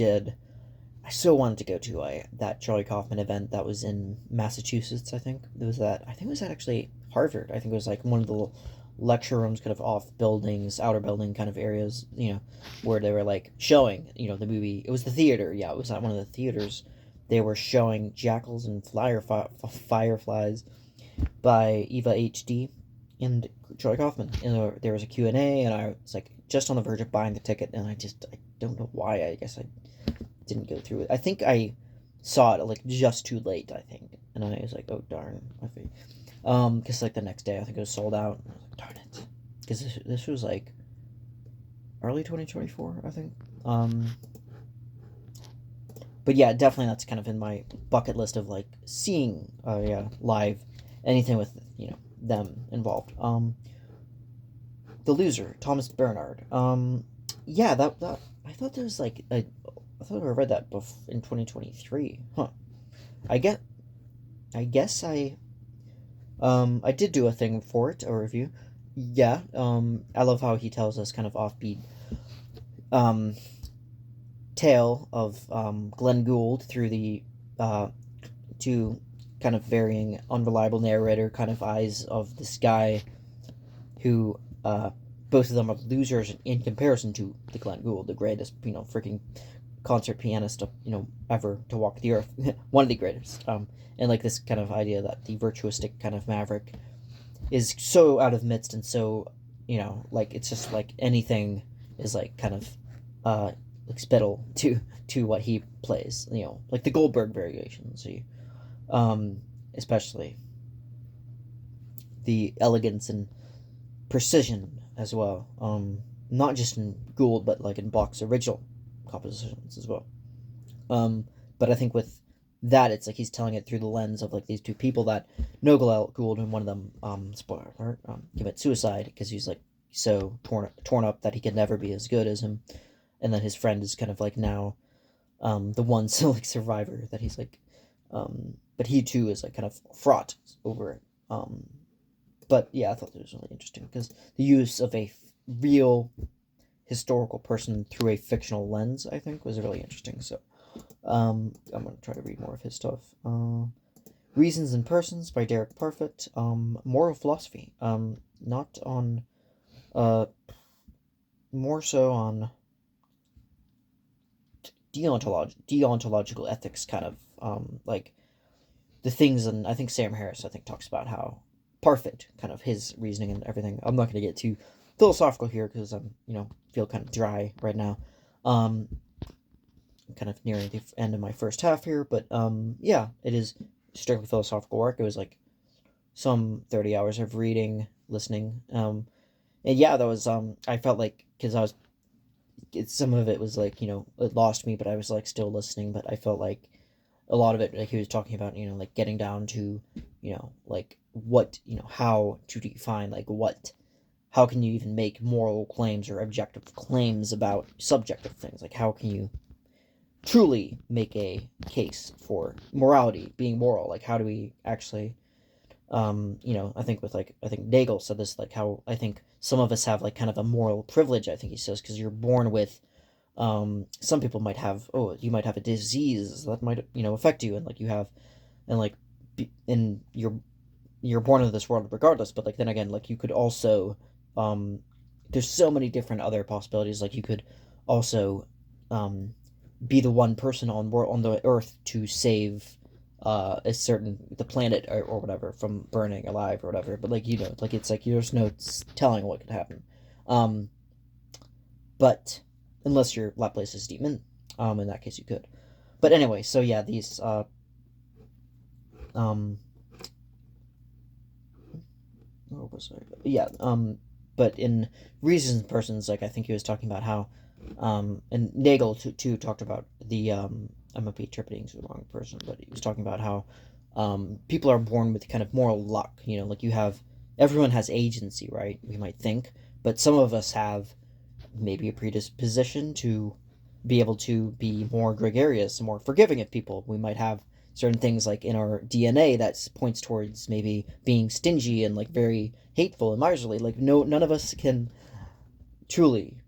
so wanted to go to that Charlie Kaufman event that was in Massachusetts. I think it was actually Harvard. I think it was like one of the lecture rooms kind of off buildings, outer building kind of areas, where they were like showing, the movie. It was the theater. Yeah, it was at one of the theaters. They were showing Jackals and Fireflies by Eva H.D. and Charlie Kaufman. And there was a Q&A, and I was like just on the verge of buying the ticket, and I don't know why. I guess I didn't go through it. I think I saw it like just too late, I think. And I was like, oh darn. Because like the next day I think it was sold out. I was like, darn it. Because this was like early 2024, I think. But yeah, definitely that's kind of in my bucket list of like seeing live anything with them involved. The Loser, Thomas Bernhard. Yeah, that I thought there was like I thought I read that in 2023. Huh. I guess I did do a thing for it, a review. Yeah. I love how he tells us kind of offbeat tale of Glenn Gould through the two kind of varying unreliable narrator kind of eyes of this guy who both of them are losers in comparison to the Glenn Gould, the greatest, freaking concert pianist, ever to walk the earth, one of the greatest. And like this kind of idea that the virtuistic kind of maverick is so out of midst and so, like it's just like anything is like kind of, like spittle to what he plays, like the Goldberg variations, especially the elegance and precision as well. Not just in Gould, but like in Bach's original compositions as well. But I think with that, it's like he's telling it through the lens of like these two people that know Gould, and one of them, spoiler alert, commit suicide because he's like so torn up that he could never be as good as him, and then his friend is kind of like now, the one still like survivor that he's like, but he too is like kind of fraught over it. But yeah, I thought it was really interesting because the use of a real historical person through a fictional lens, I think, was really interesting. So, I'm going to try to read more of his stuff. Reasons and Persons by Derek Parfit. Moral Philosophy. Not on, more so on deontological ethics, kind of, like the things, and I think Sam Harris, talks about how Parfit, kind of his reasoning and everything. I'm not going to get too philosophical here because I'm, feel kind of dry right now. I'm kind of nearing the end of my first half here, but yeah, it is strictly philosophical work. It was like some 30 hours of reading, listening, and yeah, that was I felt like, because some of it was like, it lost me, but I was like still listening, but I felt like a lot of it, like he was talking about, like getting down to, like what, how to define, like how can you even make moral claims or objective claims about subjective things? Like, how can you truly make a case for morality, being moral? Like, how do we actually, I think Nagel said this, like how I think some of us have like kind of a moral privilege, I think he says, because you're born with, some people might have, you might have a disease that might, affect you, and like you have, and like, and you're born into this world regardless, but like then again, like you could also, there's so many different other possibilities. Like you could also, be the one person on the earth to save the planet, or whatever, from burning alive or whatever. But like, like it's like there's no telling what could happen. But unless your Laplace's demon, in that case you could. But anyway, so yeah, these what was I? Yeah, but in Reasons and Persons, like I think he was talking about how, and Nagel too talked about the, I might be interpreting to the wrong person, but he was talking about how, people are born with kind of moral luck, like everyone has agency, right? We might think, but some of us have maybe a predisposition to be able to be more gregarious, more forgiving of people. We might have certain things like in our DNA that points towards maybe being stingy and like very hateful and miserly. Like none of us can truly,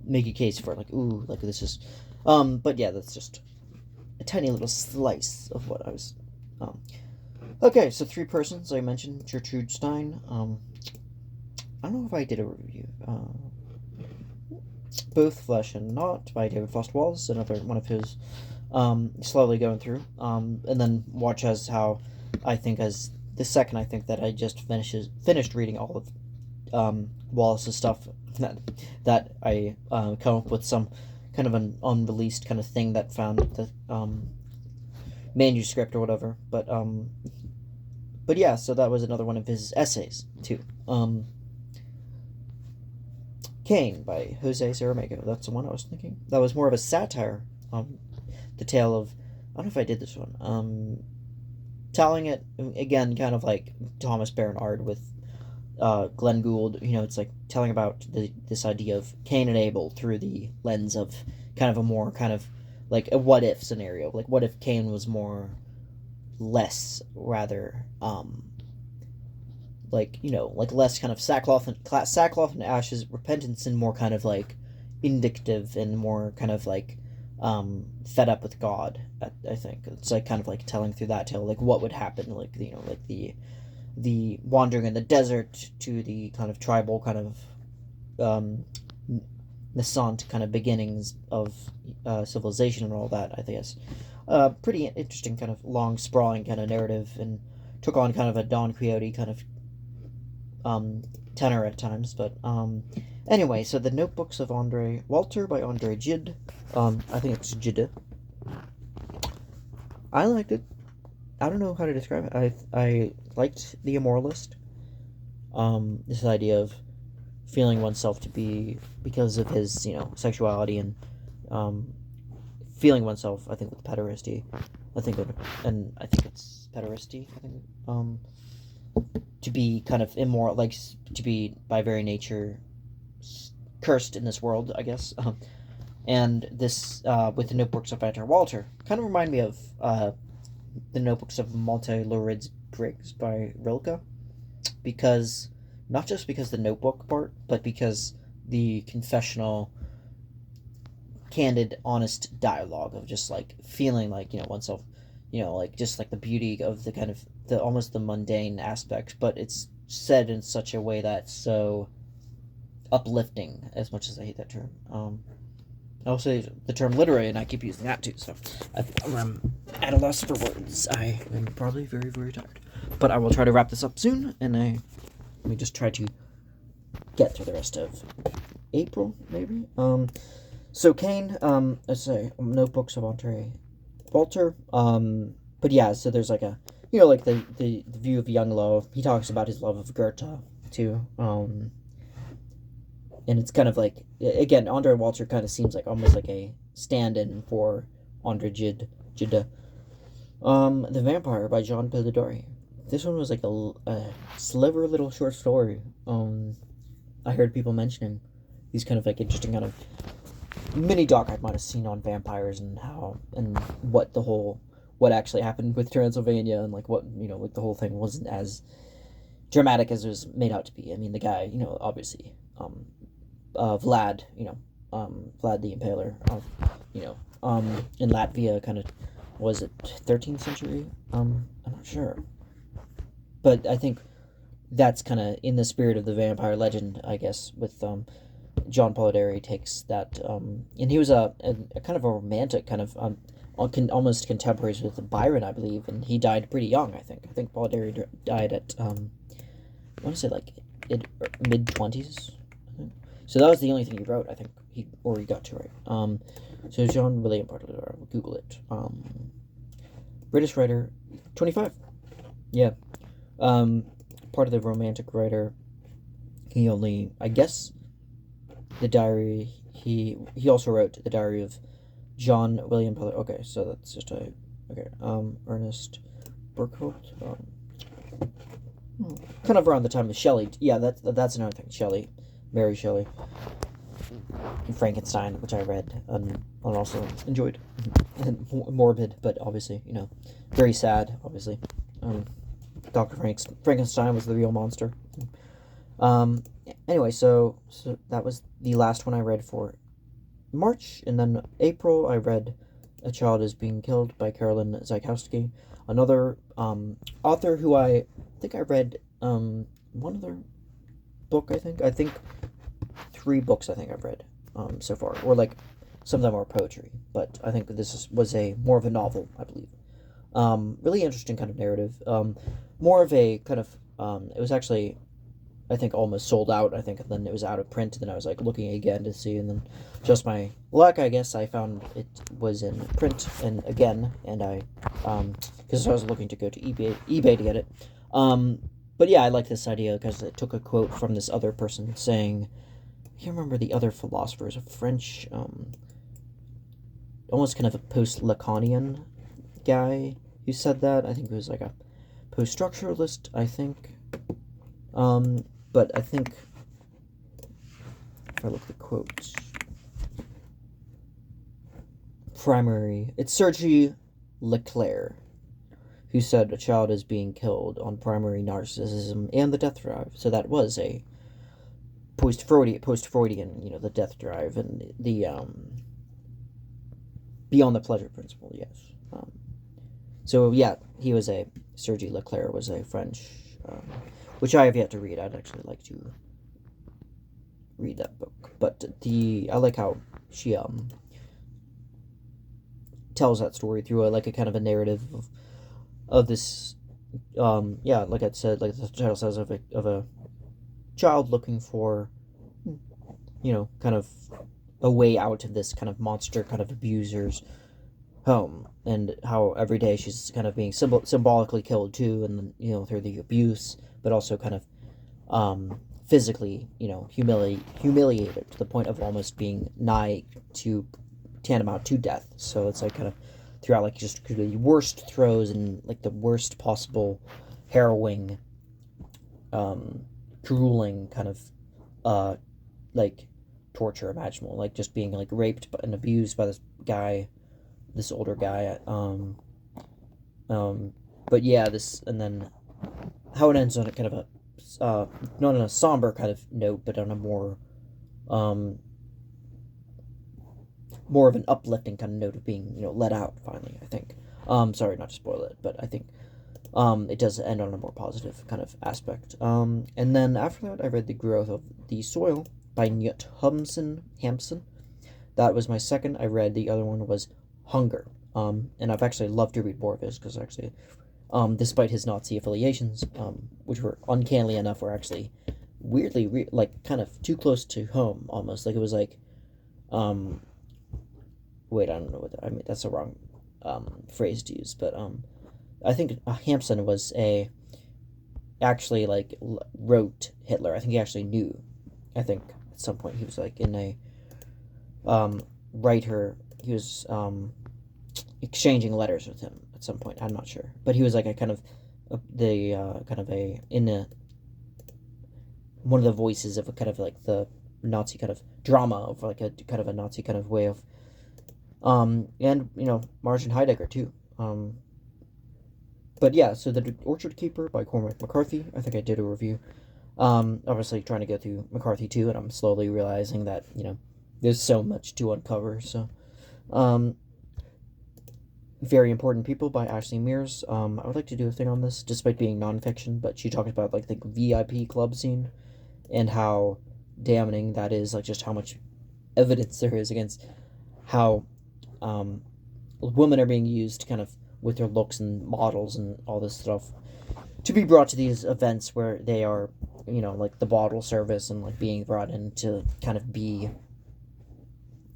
make a case for like, ooh, like this is, but yeah, that's just a tiny little slice of what I was, okay, so Three Persons, I mentioned Gertrude Stein. I don't know if I did a review. Both Flesh and Not by David Foster Wallace, another one of his, slowly going through, and then watch as how I think as the second I think that I just finished reading all of, Wallace's stuff, that I come up with some kind of an unreleased kind of thing that found the manuscript or whatever, but yeah, so that was another one of his essays too. Cain by Jose Saramago. That's the one I was thinking. That was more of a satire on the tale of, I don't know if I did this one. Telling it again, kind of like Thomas Bernhard with Glenn Gould. It's like telling about this idea of Cain and Abel through the lens of kind of a more kind of like a what if scenario. Like what if Cain was less rather, like like less kind of sackcloth and ashes repentance, and more kind of like indicative and more kind of like fed up with God. I think it's like kind of like telling through that tale like what would happen, like like the the wandering in the desert to the kind of tribal kind of nascent kind of beginnings of civilization and all that. I guess pretty interesting kind of long sprawling kind of narrative, and took on kind of a Don Quixote kind of tenor at times. But anyway, so the Notebooks of Andre Walter by Andre Gide. I think it's Gide. I liked it. I don't know how to describe it. I liked The Immoralist. This idea of feeling oneself to be, because of his sexuality, and feeling oneself, I think, with pederasty. I think it's pederasty. I think to be kind of immoral, like to be by very nature cursed in this world, I guess. And this with the Notebooks of Andre Walter kind of remind me of the Notebooks of Malte Lourdes Griggs by Rilke, because not just because the notebook part, but because the confessional, candid, honest dialogue of just like feeling like oneself, like just like the beauty of the kind of the almost the mundane aspect, but it's said in such a way that's so uplifting. As much as I hate that term, I also use the term literary, and I keep using that too. So I'm at a loss for words. I am probably very, very tired, but I will try to wrap this up soon, and let me just try to get through the rest of April, maybe. So Kane, let's say Notebooks of Andre Walter. But yeah, so there's like a like the view of young love. He talks about his love of Goethe too. And it's kind of like, again, Andre Walter kind of seems like almost like a stand-in for Andre Gide. The Vampire by Jean Polidori. This one was like a sliver little short story. I heard people mentioning these kind of like interesting kind of mini doc I might have seen on vampires, and how and what actually happened with Transylvania, and like what like the whole thing wasn't as dramatic as it was made out to be. I mean, the guy, obviously, Vlad, Vlad the Impaler, in Latvia, kind of, was it 13th century? I'm not sure, but I think that's kind of in the spirit of the vampire legend, I guess. With John Polidori takes that, and he was a kind of a romantic kind of almost contemporaries with Byron, I believe, and he died pretty young. I think Polidori died at I want to say like mid-20s. So that was the only thing he wrote, I think. He got to write. So Jean William Polidori, I'll Google it. British writer, 25. Yeah. Part of the romantic writer. He only, I guess, the diary. He also wrote the diary of John William Polidori. Okay, so that's just a Ernest Burkholdt. Kind of around the time of Shelley. Yeah, that's another thing. Shelley. Mary Shelley, Frankenstein, which I read and also enjoyed, and morbid, but obviously, very sad. Obviously, Dr. Frankenstein was the real monster. Anyway, so that was the last one I read for March, and then April I read A Child Is Being Killed by Carolyn Zykowski, another author who I think I read one other book. I think 3 books I think I've read so far, or like some of them are poetry, but I think this was more of a novel, I believe. Really interesting kind of narrative. More of a kind of it was actually, I think, almost sold out. I think, and then it was out of print. And then I was like looking again to see, and then just my luck, I guess, I found it was in print and again, and I because I was looking to go to eBay to get it. But yeah, I like this idea because it took a quote from this other person saying, I can't remember the other philosophers, a French, almost kind of a post-Lacanian guy who said that. I think it was like a post-structuralist, I think. But I think, if I look at the quotes, it's Serge Leclerc, who said a child is being killed on primary narcissism and the death drive. So that was a post-Freudian, the death drive and the beyond the pleasure principle, yes. So yeah, Serge Leclerc was a French which I have yet to read. I'd actually like to read that book, but I like how she tells that story through a kind of a narrative of this yeah, like I said, like the title says, of a child looking for, kind of a way out of this kind of monster kind of abuser's home, and how every day she's kind of being symbolically killed too, and through the abuse, but also kind of physically, humiliated to the point of almost being nigh to tantamount to death. So it's like kind of throughout, like, just the worst throes and like the worst possible harrowing, grueling kind of like torture imaginable, like just being like raped and abused by this older guy. But yeah, this, and then how it ends on a kind of a not on a somber kind of note, but on a more of an uplifting kind of note of being, let out finally, I think. Sorry, not to spoil it, but I think it does end on a more positive kind of aspect. And then after that, I read The Growth of the Soil by Knut Hamsun. That was my second. I read the other one was Hunger. And I've actually loved to read more of his, because actually, despite his Nazi affiliations, which were uncannily enough were actually weirdly like kind of too close to home almost. Like it was like, wait, I don't know what I mean. That's a wrong phrase to use, but I think Hampson was actually like wrote Hitler. I think he actually knew. I think at some point he was like in a writer. He was exchanging letters with him at some point. I'm not sure, but he was like a kind of one of the voices of a kind of like the Nazi kind of drama of like a kind of a Nazi kind of way of, and Martin Heidegger too. But yeah, so The Orchard Keeper by Cormac McCarthy. I think I did a review. Obviously trying to go through McCarthy too, and I'm slowly realizing that there's so much to uncover. So, Very Important People by Ashley Mears. I would like to do a thing on this, despite being nonfiction, but she talks about like the VIP club scene and how damning that is, like just how much evidence there is against how women are being used kind of with their looks and models and all this stuff to be brought to these events where they are, like the bottle service, and like being brought in to kind of be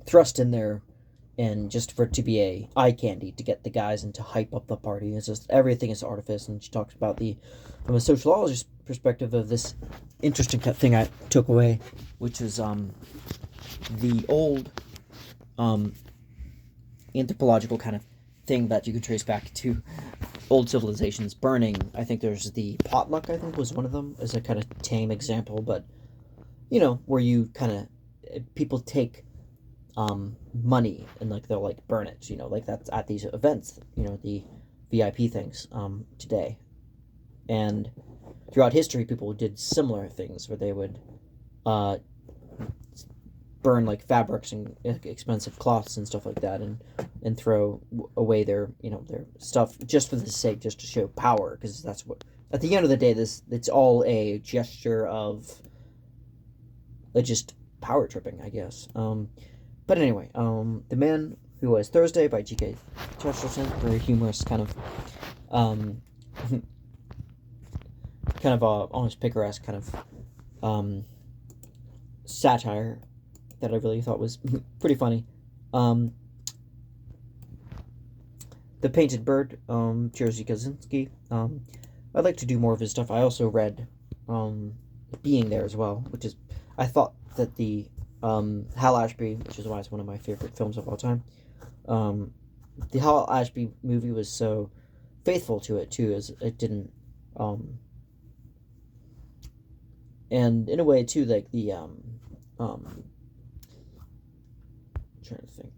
thrust in there, and just for it to be a eye candy to get the guys and to hype up the party. It's just everything is artifice. And she talks about from a sociologist perspective of this interesting thing I took away, which is the old anthropological kind of thing that you could trace back to old civilizations burning. I think there's the potluck, I think was one of them, as a kind of tame example, but where you kind of people take money and like they'll like burn it, like that's at these events, the VIP things today. And throughout history, people did similar things where they would burn like fabrics and expensive cloths and stuff like that, and throw away their their stuff just for the sake, just to show power, because that's what at the end of the day it's all a gesture of just power tripping, I guess. But anyway, The Man Who Was Thursday by G.K. Chesterton, very humorous kind of almost picaresque kind of satire that I really thought was pretty funny. The Painted Bird, Jerzy Kosinski. I'd like to do more of his stuff. I also read Being There as well, which is, I thought that the Hal Ashby, which is why it's one of my favorite films of all time, the Hal Ashby movie was so faithful to it too, as it didn't, and in a way too, like the trying to think.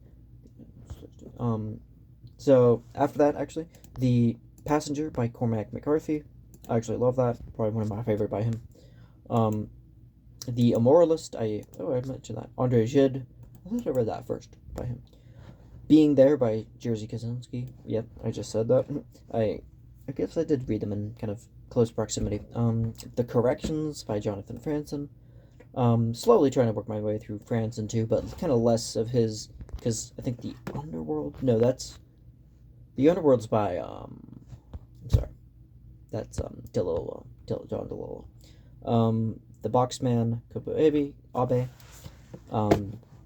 So after that, actually, The Passenger by Cormac McCarthy. I actually love that. Probably one of my favorite by him. The Immoralist. I mentioned that. André Gide. I thought I read that first by him. Being There by Jerzy Kosinski. Yep, I just said that. I guess I did read them in kind of close proximity. The Corrections by Jonathan Franzen. Slowly trying to work my way through Franzen too, but kind of less of his, because I think The Underworld. No, that's The Underworld's by I'm sorry, that's John DeLillo. The Boxman, Kobo Abe.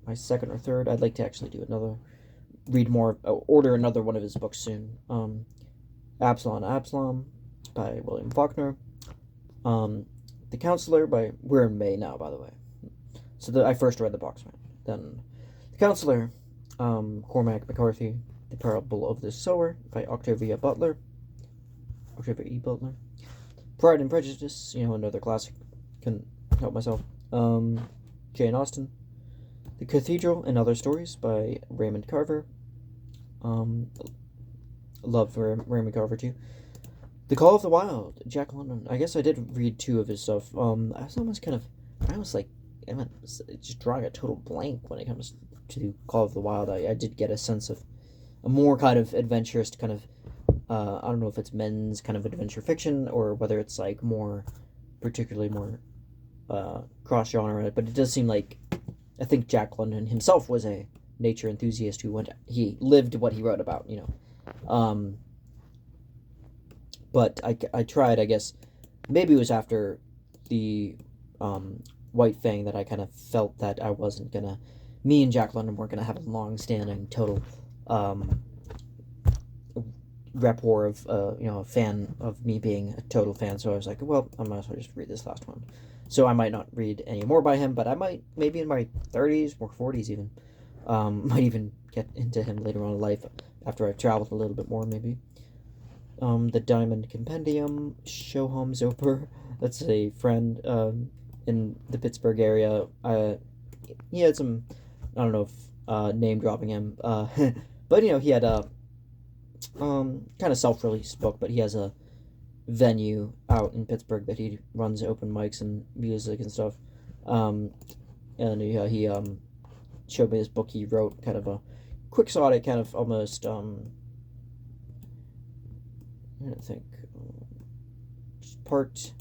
My second or third. I'd like to actually do order another one of his books soon. Absalom by William Faulkner. The Counselor by we're in May now, by the way. So I first read The Boxman. Then The Counselor, Cormac McCarthy. The Parable of the Sower by Octavia E. Butler. Pride and Prejudice, another classic. Couldn't help myself. Jane Austen. The Cathedral and Other Stories by Raymond Carver. Love Raymond Carver too. The Call of the Wild, Jack London. I guess I did read 2 of his stuff. I was just drawing a total blank when it comes to Call of the Wild. I did get a sense of a more kind of adventurous kind of, I don't know if it's men's kind of adventure fiction or whether it's like particularly more cross-genre, but it does seem like, I think Jack London himself was a nature enthusiast he lived what he wrote about, But I tried, I guess, maybe it was after the White Fang that I kind of felt that me and Jack London weren't gonna have a long-standing total rapport of a fan of me being a total fan. So I was like, well, I might as well just read this last one. So I might not read any more by him, but I might, maybe in my 30s or 40s even, might even get into him later on in life after I've traveled a little bit more, maybe. The Diamond Compendium, Shoham Zoper. That's a friend in the Pittsburgh area. He had some, I don't know if name dropping him, but he had a kind of self-released book, but he has a venue out in Pittsburgh that he runs open mics and music and stuff. And he showed me this book he wrote, kind of a quixotic, kind of almost I don't think part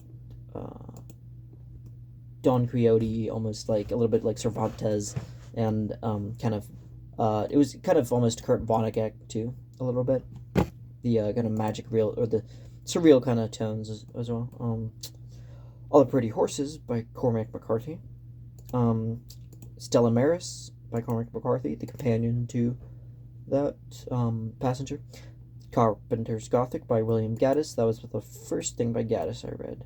Don Quixote, almost like a little bit like Cervantes, and kind of it was kind of almost Kurt Vonnegut too, a little bit, the kind of magic real or the surreal kind of tones as well. All the Pretty Horses by Cormac McCarthy. Stella Maris by Cormac McCarthy, the companion to that Passenger. Carpenter's Gothic by William Gaddis. That was the first thing by Gaddis I read,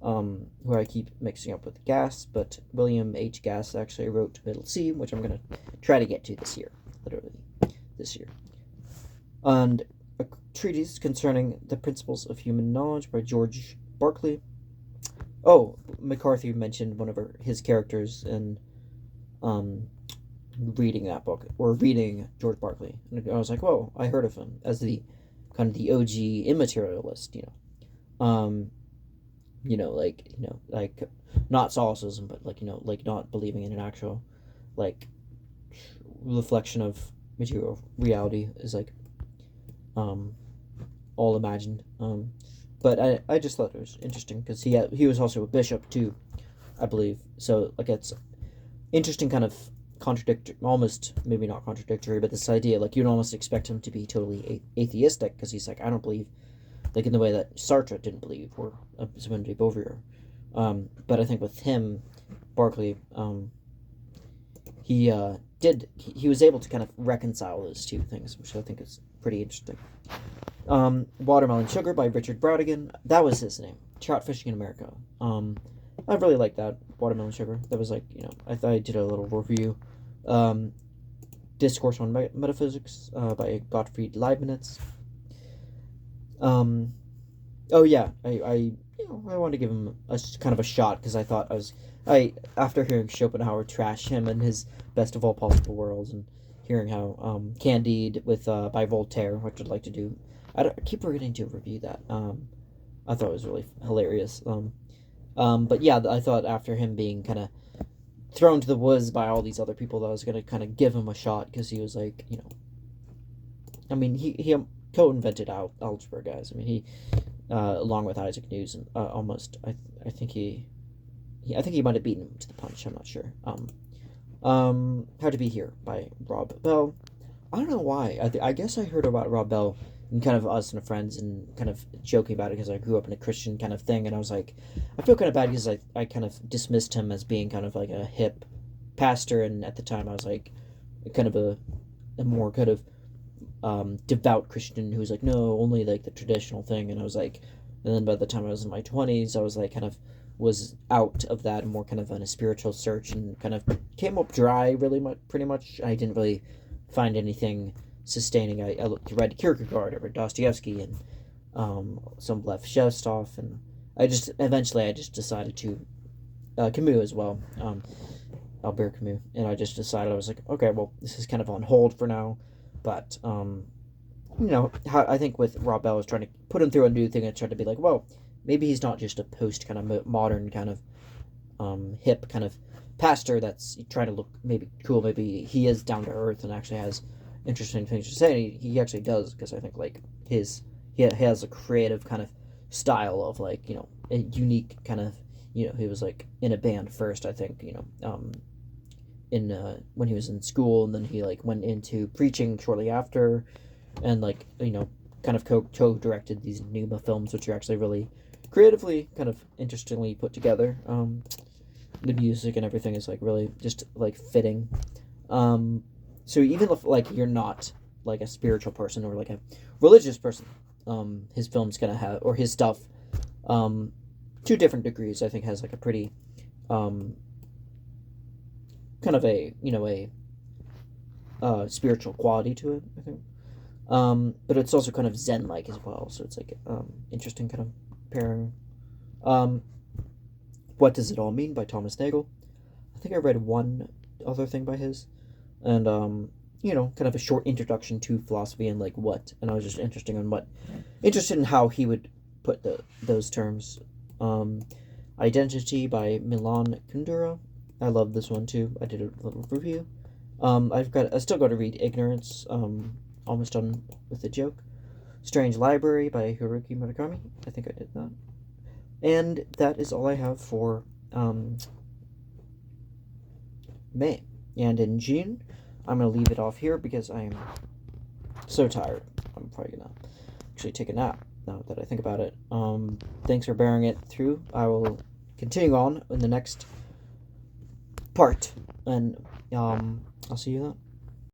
who I keep mixing up with Gass, but William H. Gass actually wrote Middle Sea, which I'm going to try to get to this year, literally this year. And a treatise concerning the principles of human knowledge by George Berkeley. Oh, McCarthy mentioned one of his characters in reading that book, or reading George Berkeley. And I was like, whoa, I heard of him as the kind of the OG immaterialist, like not Solipsism, but like not believing in an actual like reflection of material reality is like all imagined. But I just thought it was interesting because he was also a bishop too, I believe. So like it's interesting, kind of contradictory, almost maybe not contradictory, but this idea like you'd almost expect him to be totally atheistic because he's like, I don't believe, like in the way that Sartre didn't believe, or Simone de Beauvoir. But I think with him, Berkeley, he was able to kind of reconcile those two things, which I think is pretty interesting. Watermelon Sugar by Richard Brautigan. That was his name. Trout Fishing in America. I really liked that, Watermelon Sugar. That was like, I thought I did a little review. Discourse on Metaphysics by Gottfried Leibniz. Oh yeah, I wanted to give him a kind of a shot because I thought after hearing Schopenhauer trash him and his Best of All Possible Worlds, and hearing how Candide by Voltaire, which I'd like to do. I keep forgetting to review that. I thought it was really hilarious. But yeah, I thought after him being kind of thrown to the woods by all these other people, that I was going to kind of give him a shot, because he was like, I mean, he co-invented algebra, guys. I mean, along with Isaac News, and almost I think I think he might have beaten him to the punch. I'm not sure. How to Be Here by Rob Bell. I don't know why. I guess I heard about Rob Bell and kind of us and friends and kind of joking about it because I grew up in a Christian kind of thing, and I was like, I feel kind of bad because I kind of dismissed him as being kind of like a hip pastor, and at the time I was like kind of a more kind of devout Christian who was like, no, only like the traditional thing, and I was like, and then by the time I was in my 20s, I was like kind of was out of that and more kind of on a spiritual search and kind of came up dry really much, pretty much. I didn't really find anything sustaining. I read Kierkegaard, I read Dostoevsky, and some Lev Shestov, and I just decided to Camus as well, Albert Camus, and I just decided I was like, okay, well, this is kind of on hold for now, but I think with Rob Bell I was trying to put him through a new thing and tried to be like, well, maybe he's not just a post kind of modern kind of hip kind of pastor that's trying to look maybe cool. Maybe he is down to earth and actually has interesting things to say. He actually does, because I think like he has a creative kind of style of like a unique kind of he was like in a band first, I think, in when he was in school, and then he like went into preaching shortly after, and like kind of co-directed these Numa films, which are actually really creatively kind of interestingly put together. The music and everything is like really just like fitting. So even if like you're not like a spiritual person or like a religious person, his film's gonna have, or his stuff, to different degrees, I think has like a pretty kind of a spiritual quality to it, I think. But it's also kind of Zen like as well, so it's like interesting kind of pairing. Um, what Does It All Mean by Thomas Nagel. I think I read one other thing by his, and kind of a short introduction to philosophy and like what, and I was just interested in how he would put those terms. Identity by Milan Kundera. I love this one too. I did a little review. I still got to read Ignorance. Almost done with the joke. Strange Library by Haruki Murakami. I think I did that. And that is all I have for May. And in June, I'm going to leave it off here because I am so tired. I'm probably going to actually take a nap now that I think about it. Thanks for bearing it through. I will continue on in the next part, and I'll see you then.